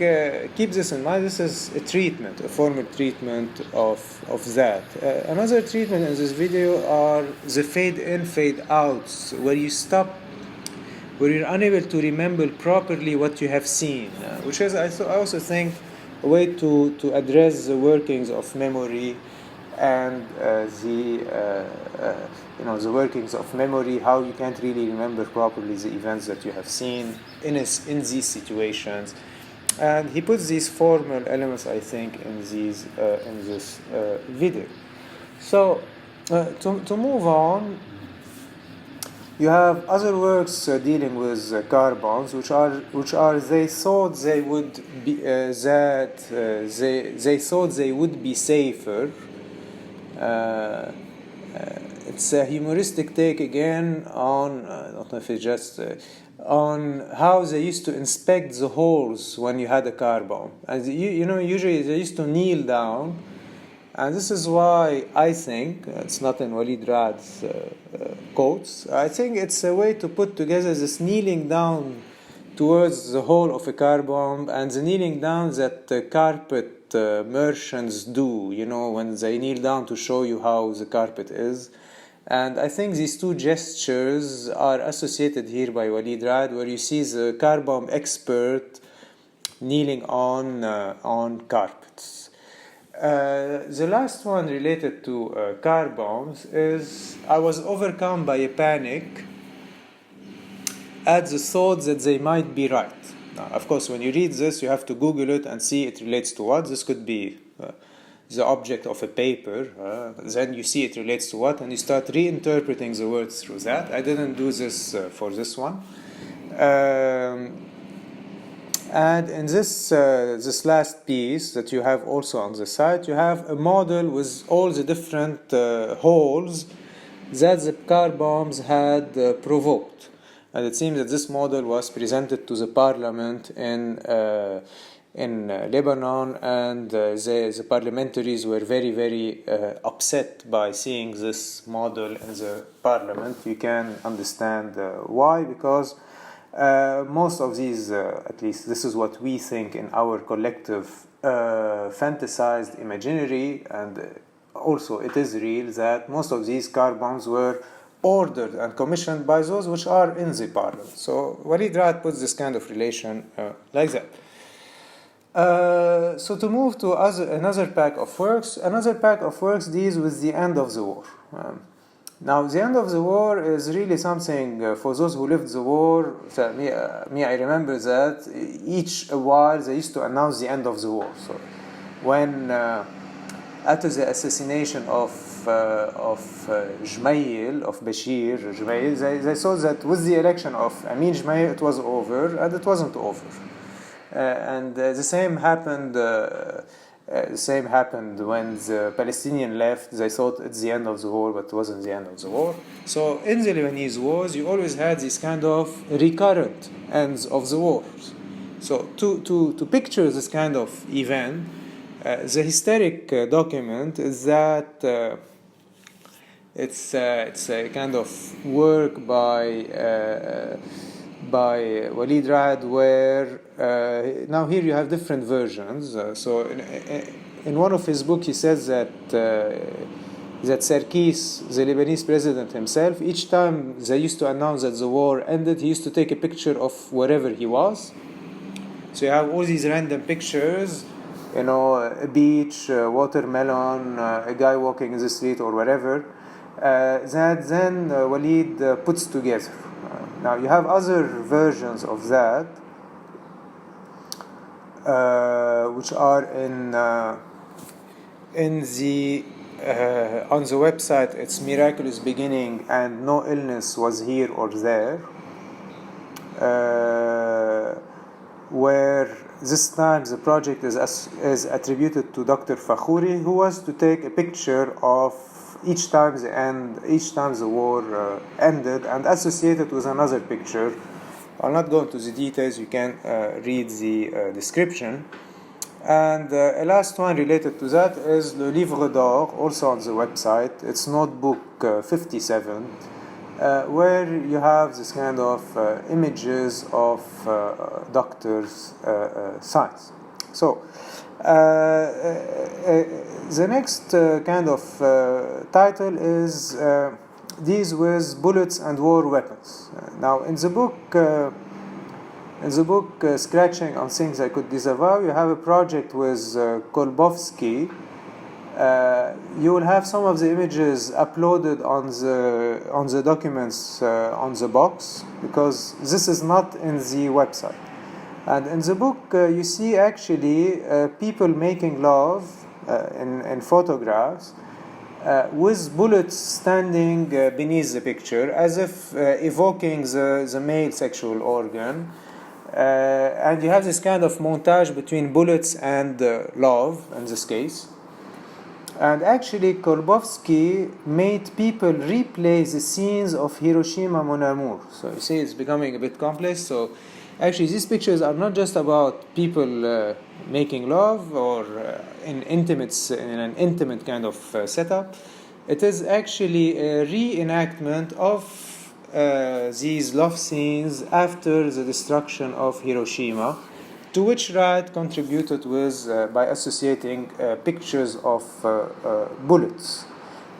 S1: keep this in mind. This is a treatment, a formal treatment of that. Another treatment in this video are the fade in, fade outs, where you stop, where you're unable to remember properly what you have seen, which is, I also think, a way to address the workings of memory and the workings of memory, how you can't really remember properly the events that you have seen in these situations. And he puts these formal elements, I think, in this video. So to move on, you have other works dealing with car bombs, which are they thought they would be they thought they would be safer. It's a humoristic take again on I don't know if it's just on how they used to inspect the holes when you had a car bomb, and usually they used to kneel down. And this is why I think, it's not in Walid Raad's quotes, I think it's a way to put together this kneeling down towards the hole of a car bomb and the kneeling down that the carpet merchants do, when they kneel down to show you how the carpet is. And I think these two gestures are associated here by Walid Raad, where you see the car bomb expert kneeling on carpets. The last one related to car bombs is I was overcome by a panic at the thought that they might be right. Now, of course, when you read this, you have to Google it and see it relates to what. This could be the object of a paper. Then you see it relates to what, and you start reinterpreting the words through that. I didn't do this for this one. And in this last piece that you have also on the site, you have a model with all the different holes that the car bombs had provoked. And it seems that this model was presented to the parliament in Lebanon, and the parliamentaries were very, very upset by seeing this model in the parliament. You can understand why, because most of these, at least this is what we think in our collective fantasized imaginary, and also it is real that most of these car bombs were ordered and commissioned by those which are in the parliament. So Walid Raad puts this kind of relation like that. So to move to another pack of works deals with the end of the war. Now, the end of the war is really something for those who lived the war. I remember that each a while they used to announce the end of the war. So when after the assassination of Jmail, of Bashir Jmail, they saw that with the election of Amin Jmail it was over, and it wasn't over. And the same happened. The same happened when the Palestinian left. They thought it's the end of the war, but it wasn't the end of the war. So in the Lebanese wars, you always had these kind of recurrent ends of the wars. So to picture this kind of event, the Hysteric document is that it's a kind of work by Walid Raad, where now here you have different versions. So in one of his books, he says that Sarkis, the Lebanese president himself, each time they used to announce that the war ended, he used to take a picture of wherever he was. So you have all these random pictures, a beach, watermelon, a guy walking in the street or whatever, that then Walid puts together. Now you have other versions of that, which are in the on the website. It's Miraculous Beginning and No Illness Was Here or There, where this time the project is attributed to Dr. Fakhouri, who was to take a picture of each time the war ended, and associated with another picture. I'll not go into the details, you can read the description. And a last one related to that is Le Livre d'Or, also on the website. It's notebook 57, where you have this kind of images of doctors' signs. So, the next kind of title is These with Bullets and War Weapons. Now, in the book Scratching on Things I Could Disavow, you have a project with Kolbowski. You will have some of the images uploaded on the documents on the box, because this is not in the website. And in the book, you see actually people making love in photographs with bullets standing beneath the picture, as if evoking the male sexual organ. And you have this kind of montage between bullets and love, in this case. And actually, Kolbowski made people replay the scenes of Hiroshima Mon Amour. So you see, it's becoming a bit complex. So actually, these pictures are not just about people making love or in an intimate kind of setup. It is actually a reenactment of these love scenes after the destruction of Hiroshima, to which Raad contributed by associating pictures of bullets.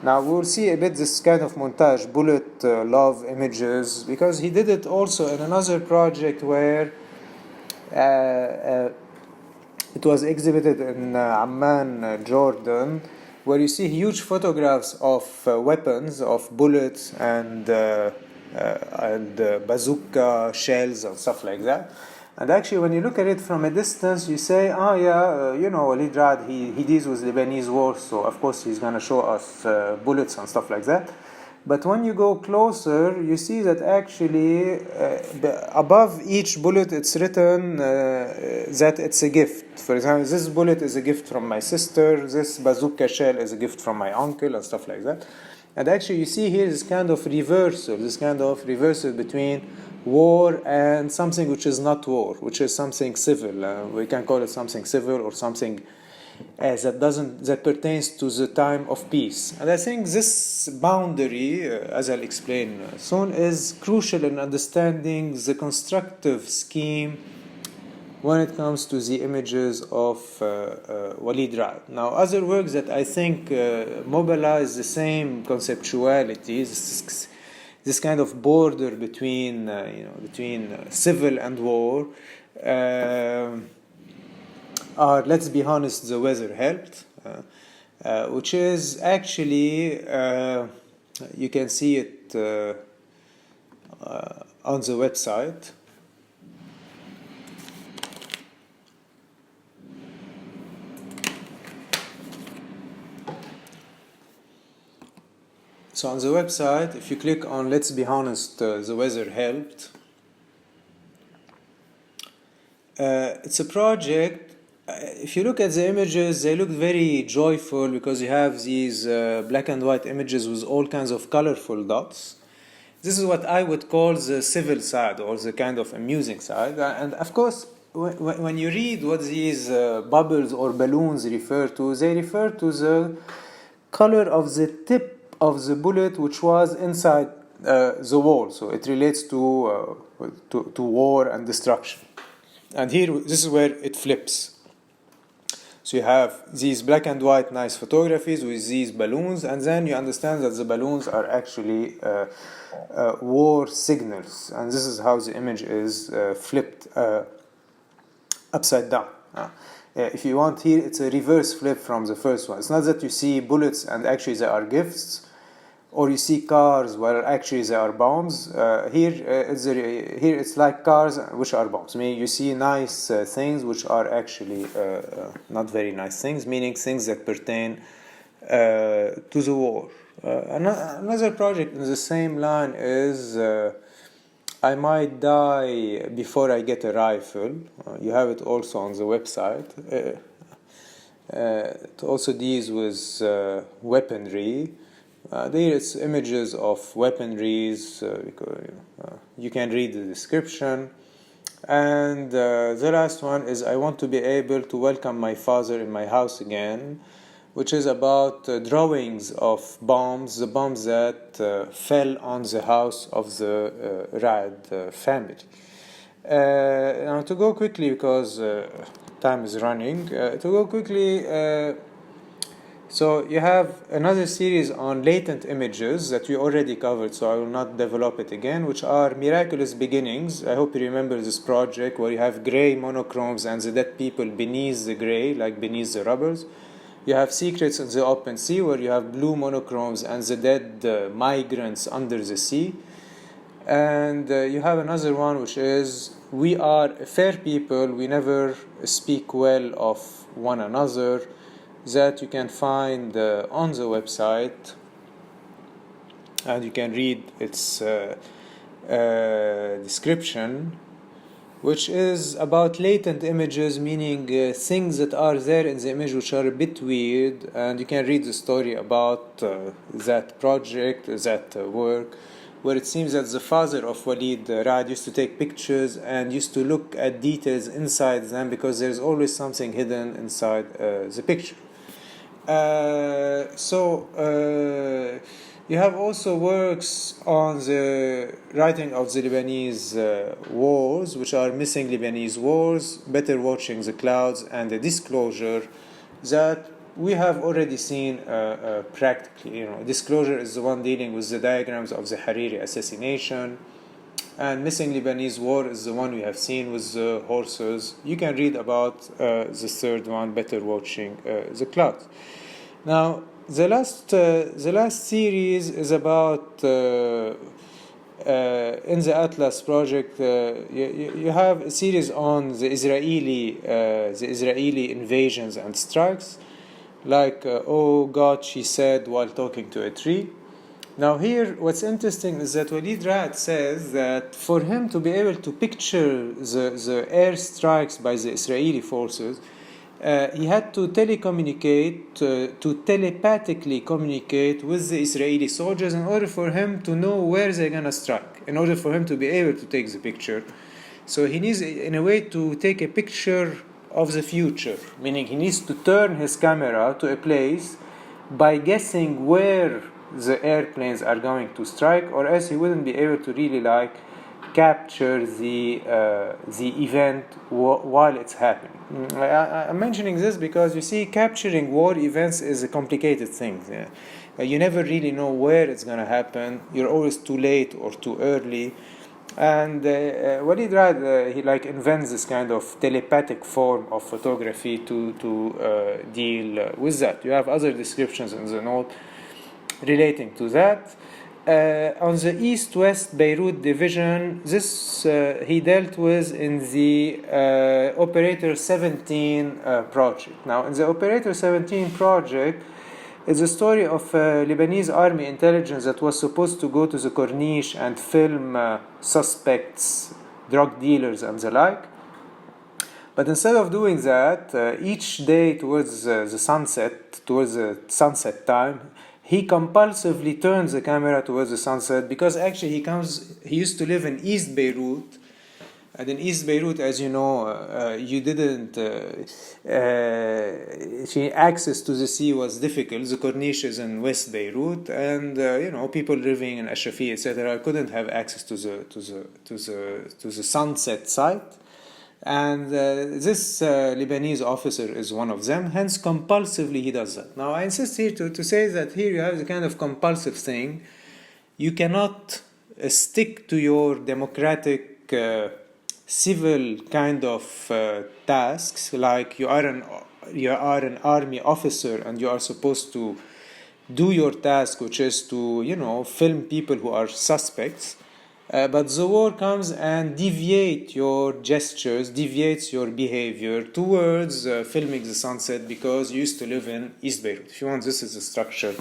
S1: Now we'll see a bit this kind of montage, bullet love images, because he did it also in another project where it was exhibited in Amman, Jordan, where you see huge photographs of weapons, of bullets and bazooka shells and stuff like that. And actually, when you look at it from a distance, you say, Walid Raad, he deals with Lebanese wars, so of course he's going to show us bullets and stuff like that. But when you go closer, you see that actually above each bullet it's written that it's a gift. For example, this bullet is a gift from my sister, this bazooka shell is a gift from my uncle, and stuff like that. And actually you see here this kind of reversal between war and something which is not war, which is something civil. We can call it something civil or something that pertains to the time of peace. And I think this boundary, as I'll explain soon, is crucial in understanding the constructive scheme when it comes to the images of Walid Raad. Now, other works that I think mobilize the same conceptuality, this kind of border between civil and war, are, let's be honest, The Weather Helped, which is actually, you can see it on the website. So on the website, if you click on Let's Be Honest, The Weather Helped, it's a project. If you look at the images, they look very joyful because you have these black and white images with all kinds of colorful dots. This is what I would call the civil side, or the kind of amusing side. And of course, when you read what these bubbles or balloons refer to, they refer to the color of the tip of the bullet which was inside the wall. So it relates to war and destruction. And here, this is where it flips. So you have these black and white nice photographies with these balloons, and then you understand that the balloons are actually war signals, and this is how the image is flipped upside down. If you want here, it's a reverse flip from the first one. It's not that you see bullets and actually they are gifts, or you see cars where actually they are bombs. Here it's like cars which are bombs. I mean, you see nice things which are actually not very nice things, meaning things that pertain to the war. Another project in the same line is I Might Die Before I Get a Rifle. You have it also on the website. It also deals with weaponry. There it's images of weaponries. You can read the description. And the last one is I Want to Be Able to Welcome My Father in My House Again, which is about drawings of bombs, the bombs that fell on the house of the Raad family. Now to go quickly, because time is running, so you have another series on latent images that we already covered, so I will not develop it again, which are Miraculous Beginnings. I hope you remember this project where you have gray monochromes and the dead people beneath the gray, like beneath the rubbers. You have Secrets in the Open Sea, where you have blue monochromes and the dead migrants under the sea. And you have another one, which is We Are Fair People, We Never Speak Well of One Another, that you can find on the website, and you can read its description, which is about latent images, meaning things that are there in the image which are a bit weird, and you can read the story about that project, that work, where it seems that the father of Walid Raad used to take pictures and used to look at details inside them, because there's always something hidden inside the picture. You have also works on the writing of the Lebanese wars, which are Missing Lebanese Wars, Better Watching the Clouds, and the Disclosure, that we have already seen practically. Disclosure is the one dealing with the diagrams of the Hariri assassination, and Missing Lebanese War is the one we have seen with the horses. You can read about the third one, Better Watching the Clouds. Now, the last series is about in the Atlas project. You have a series on the Israeli invasions and strikes, like Oh God, She Said while talking to a tree. Now here, what's interesting is that Walid Raad says that for him to be able to picture the air strikes by the Israeli forces, he had to telepathically communicate with the Israeli soldiers in order for him to know where they're going to strike, in order for him to be able to take the picture. So he needs, in a way, to take a picture of the future, meaning he needs to turn his camera to a place by guessing where the airplanes are going to strike, or else he wouldn't be able to really capture the event while it's happening. I'm mentioning this because you see, capturing war events is a complicated thing. Yeah? You never really know where it's going to happen. You're always too late or too early. And Walid Raad, he invents this kind of telepathic form of photography to deal with that. You have other descriptions in the note relating to that. On the East-West Beirut division, this he dealt with in the Operator 17 project. Now, in the Operator 17 project, it's a story of Lebanese army intelligence that was supposed to go to the Corniche and film suspects, drug dealers, and the like. But instead of doing that, each day towards the sunset time, he compulsively turns the camera towards the sunset, because actually he used to live in East Beirut, and in East Beirut, as you know, you didn't, access to the sea was difficult. The Corniche is in West Beirut, and people living in Ashafi, etc., couldn't have access to the sunset site. And this Lebanese officer is one of them, hence compulsively he does that. Now I insist here to say that here you have the kind of compulsive thing. You cannot stick to your democratic civil kind of tasks, like you are an army officer and you are supposed to do your task, which is to film people who are suspects. But the war comes and deviates your gestures, deviates your behavior towards filming the sunset because you used to live in East Beirut. If you want, this is the structure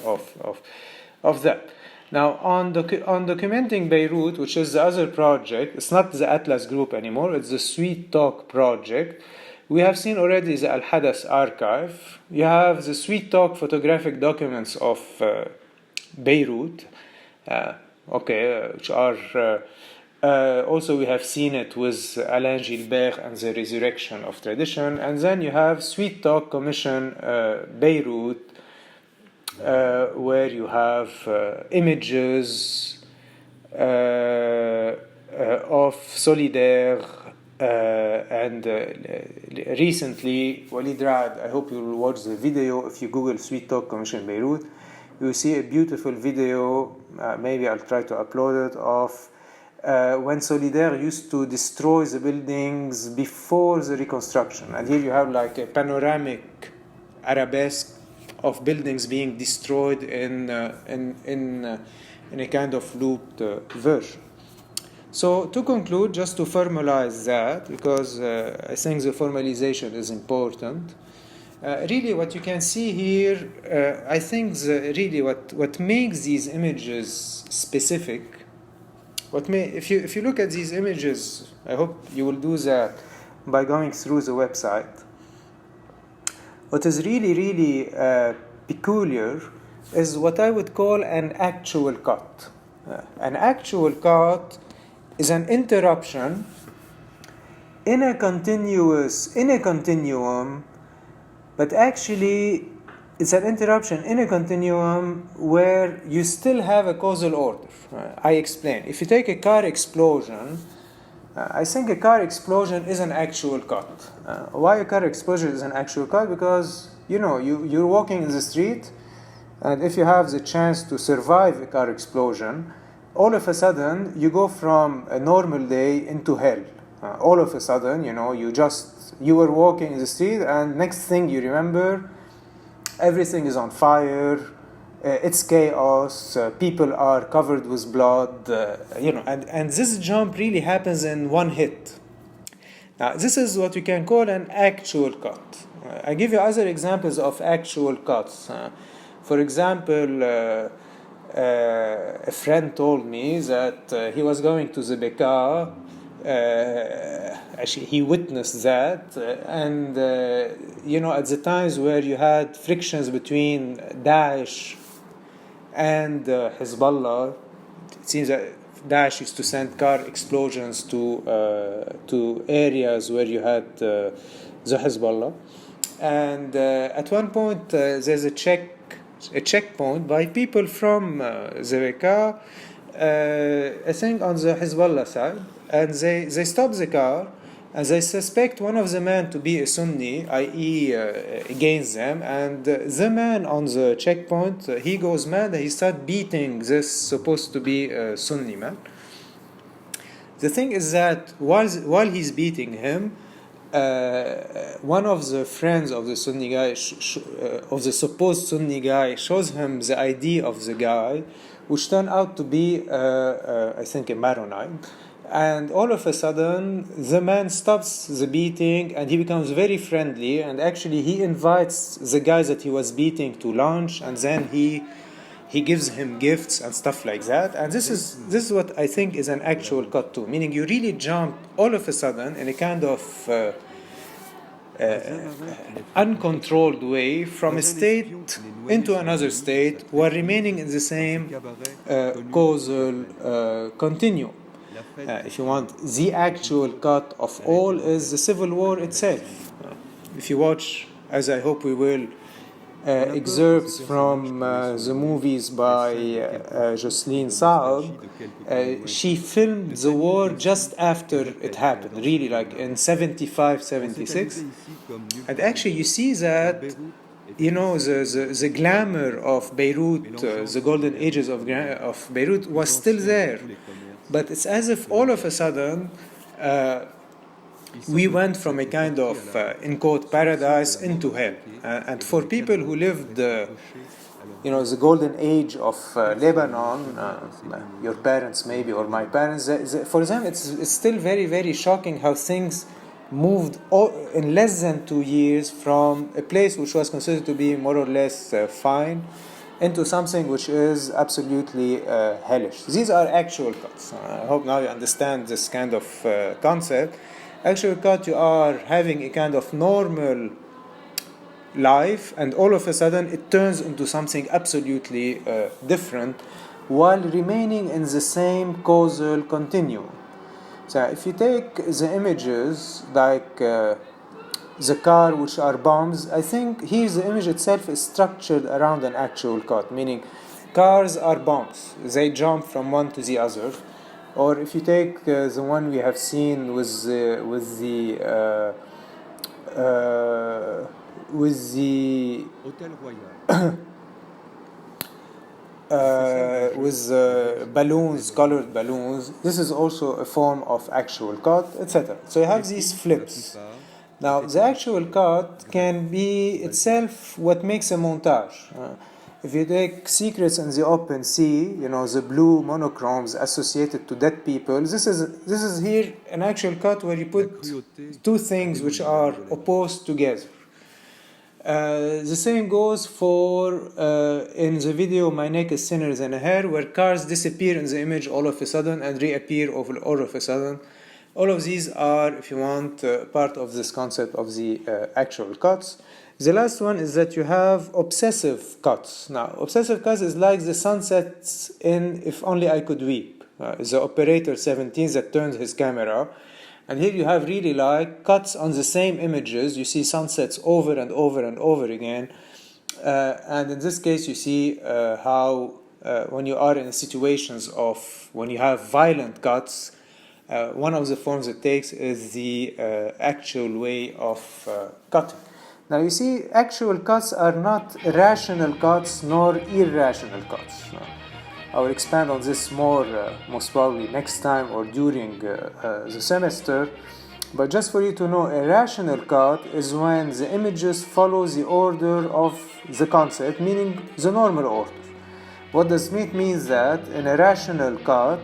S1: of that. Now, on documenting Beirut, which is the other project, it's not the Atlas group anymore, it's the Sweet Talk project. We have seen already the Al-Hadath archive. You have the Sweet Talk photographic documents of Beirut. Which are also we have seen it with Alain Gilbert and the Resurrection of Tradition, and then you have Sweet Talk Commission Beirut, where you have images of Solidaire and recently Walid Raad. I hope you'll watch the video. If you Google Sweet Talk Commission Beirut, you see a beautiful video, maybe I'll try to upload it, of when Solidaire used to destroy the buildings before the reconstruction. And here you have like a panoramic arabesque of buildings being destroyed in a kind of looped version. So to conclude, just to formalize that, because I think the formalization is important. Really, what you can see here, I think what makes these images specific, if you look at these images, I hope you will do that by going through the website. What is really peculiar is what I would call an actual cut. An actual cut is an interruption in a continuum. But actually, it's an interruption in a continuum where you still have a causal order. I explain. If you take a car explosion, I think a car explosion is an actual cut. Why a car explosion is an actual cut? Because, you're walking in the street, and if you have the chance to survive a car explosion, all of a sudden, you go from a normal day into hell. All of a sudden, you were walking in the street, and next thing you remember, everything is on fire, it's chaos, people are covered with blood, and this jump really happens in one hit. Now, this is what we can call an actual cut. I give you other examples of actual cuts. For example, a friend told me that he was going to the Bekaa. Actually, he witnessed that, and at the times where you had frictions between Daesh and Hezbollah, it seems that Daesh used to send car explosions to areas where you had the Hezbollah, and at one point there's a checkpoint by people from Zeweka, I think on the Hezbollah side. And they stop the car, and they suspect one of the men to be a Sunni, i.e. Against them. And the man on the checkpoint, he goes mad, and he starts beating this supposed to be a Sunni man. The thing is that while he's beating him, one of the friends of the Sunni guy, of the supposed Sunni guy, shows him the ID of the guy, which turned out to be, I think, a Maronite. And all of a sudden, the man stops the beating and he becomes very friendly. And actually, he invites the guy that he was beating to lunch, and then he gives him gifts and stuff like that. And this is what I think is an actual cut too, meaning you really jump all of a sudden in a kind of uncontrolled way from a state into another state while remaining in the same causal continuum. If you want, the actual cut of all is the civil war itself. If you watch, as I hope we will, excerpts from the movies by Jocelyn Saab. She filmed the war just after it happened, really, like in 75, 76. And actually, you see that, you know, the glamour of Beirut, the golden ages of Beirut was still there. But it's as if all of a sudden, we went from a kind of, in quote, paradise into hell. And for people who lived, you know, the golden age of Lebanon, your parents maybe, or my parents, for them it's still very, very shocking how things moved in less than 2 years from a place which was considered to be more or less fine into something which is absolutely hellish. These are actual cuts. I hope now you understand this kind of concept. Actual cut, you are having a kind of normal life, and all of a sudden it turns into something absolutely different while remaining in the same causal continuum. So if you take the images like the car, which are bombs, I think here the image itself is structured around an actual cut, meaning cars are bombs. They jump from one to the other. Or if you take the one we have seen with the balloons, colored balloons, this is also a form of actual cut, etc. So you have these flips. Now, the actual cut can be itself what makes a montage. If you take Secrets in the Open Sea, you know, the blue monochromes associated to dead people, this is here an actual cut where you put two things which are opposed together. The same goes for in the video My Neck is Thinner Than a Hair, where cars disappear in the image all of a sudden and reappear all of a sudden. All of these are, if you want, part of this concept of the actual cuts. The last one is that you have obsessive cuts. Now, obsessive cuts is like the sunsets in If Only I Could Weep. The operator 17 that turns his camera. And here you have really like cuts on the same images. You see sunsets over and over and over again. And in this case, you see how when you are in situations of, when you have violent cuts, one of the forms it takes is the actual way of cutting. Now you see, actual cuts are not rational cuts nor irrational cuts. I will expand on this more, most probably next time or during the semester. But just for you to know, a rational cut is when the images follow the order of the concept, meaning the normal order. What does it mean? That in a rational cut,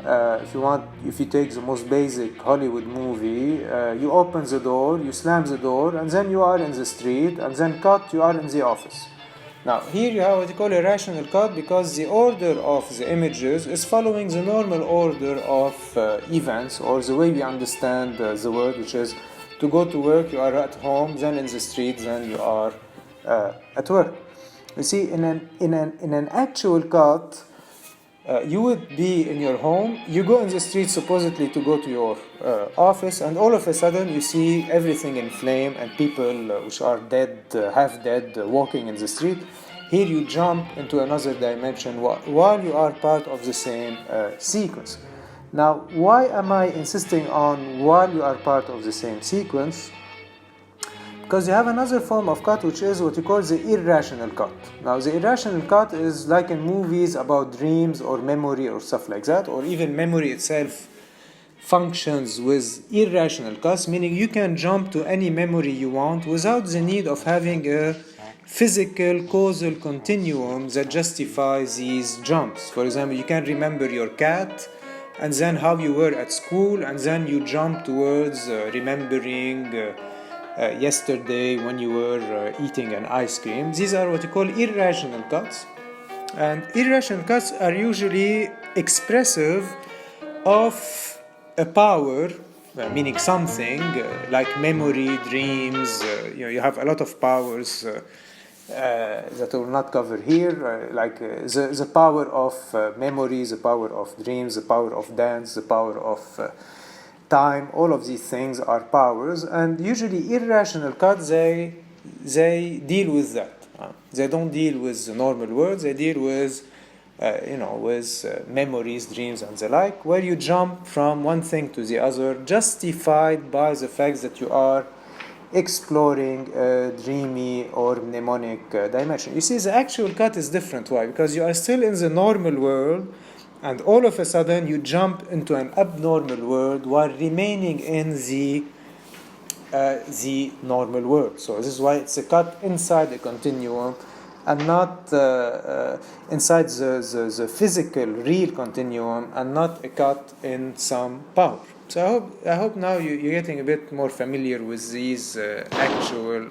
S1: if you take the most basic Hollywood movie, you open the door, you slam the door, and then you are in the street, and then cut, you are in the office. Now, here you have what you call a rational cut, because the order of the images is following the normal order of events, or the way we understand the word, which is to go to work, you are at home, then in the street, then you are at work. You see, in an actual cut, you would be in your home, you go in the street supposedly to go to your office, and all of a sudden you see everything in flame and people which are dead, half dead, walking in the street. Here you jump into another dimension while you are part of the same sequence. Now, why am I insisting on while you are part of the same sequence? Because you have another form of cut, which is what you call the irrational cut. Now, the irrational cut is like in movies about dreams or memory or stuff like that, or even memory itself functions with irrational cuts, meaning you can jump to any memory you want without the need of having a physical causal continuum that justifies these jumps. For example, you can remember your cat, and then how you were at school, and then you jump towards remembering yesterday when you were eating an ice cream. These are what you call irrational cuts. And irrational cuts are usually expressive of a power, meaning something like memory, dreams. You have a lot of powers that I will not cover here, like the power of memory, the power of dreams, the power of dance, the power of time. All of these things are powers, and usually irrational cuts, they deal with that. They don't deal with the normal world. They deal with memories, dreams, and the like, where you jump from one thing to the other, justified by the fact that you are exploring a dreamy or mnemonic dimension. You see, the actual cut is different. Why? Because you are still in the normal world, and all of a sudden you jump into an abnormal world while remaining in the normal world. So this is why it's a cut inside a continuum, and not inside the physical, real continuum, and not a cut in some power. So I hope now you're getting a bit more familiar with these actual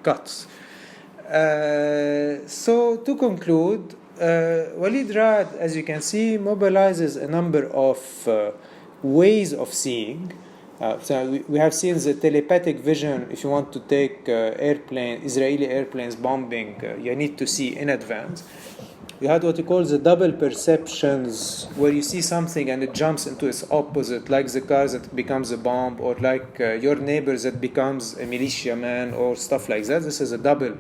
S1: cuts. So to conclude, Walid Raad, as you can see, mobilizes a number of ways of seeing. So we have seen the telepathic vision. If you want to take Israeli airplanes bombing, you need to see in advance. We had what you call the double perceptions, where you see something and it jumps into its opposite, like the car that becomes a bomb, or like your neighbor that becomes a militiaman, or stuff like that. This is a double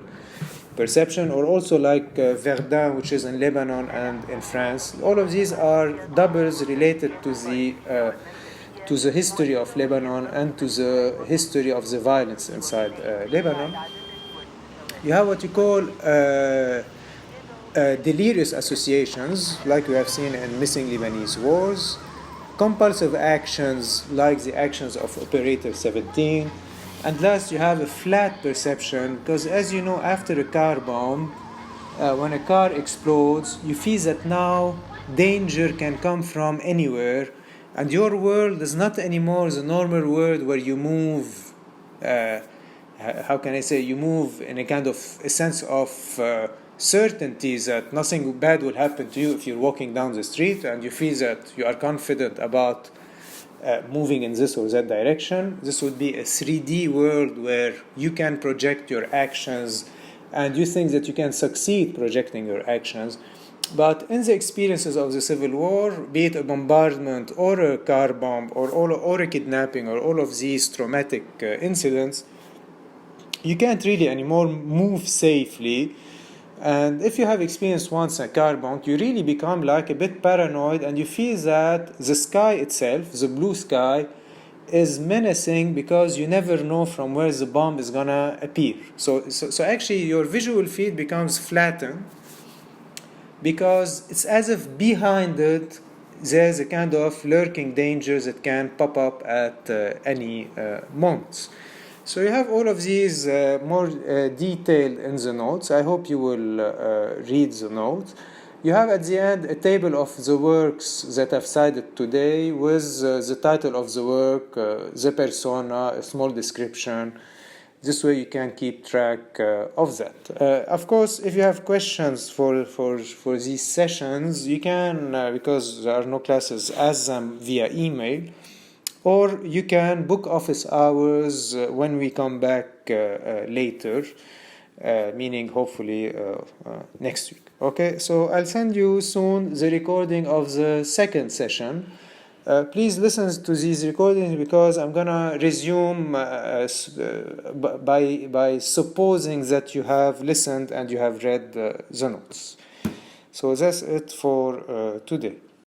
S1: perception. Or also like Verdun, which is in Lebanon and in France. All of these are doubles related to the history of Lebanon and to the history of the violence inside Lebanon. You have what you call delirious associations, like we have seen in Missing Lebanese Wars, compulsive actions, like the actions of Operator 17, and last you have a flat perception, because as you know, after a car bomb, when a car explodes, you feel that now danger can come from anywhere, and your world is not anymore the normal world where you move, you move in a kind of a sense of certainty that nothing bad will happen to you if you're walking down the street, and you feel that you are confident about moving in this or that direction. This would be a 3D world where you can project your actions, and you think that you can succeed projecting your actions. But in the experiences of the Civil War, be it a bombardment or a car bomb or a kidnapping or all of these traumatic incidents, you can't really anymore move safely. And if you have experienced once a car bomb, you really become like a bit paranoid, and you feel that the sky itself, the blue sky, is menacing because you never know from where the bomb is gonna appear. So actually your visual field becomes flattened, because it's as if behind it there's a kind of lurking danger that can pop up at any moment. So you have all of these more detailed in the notes. I hope you will read the notes. You have at the end a table of the works that I've cited today with the title of the work, the persona, a small description. This way you can keep track of that. Of course, if you have questions for these sessions, you can, because there are no classes, ask them via email, or you can book office hours when we come back later, meaning hopefully next week. Okay, so I'll send you soon the recording of the second session. Please listen to these recordings, because I'm gonna resume by supposing that you have listened and you have read the notes. So that's it for today.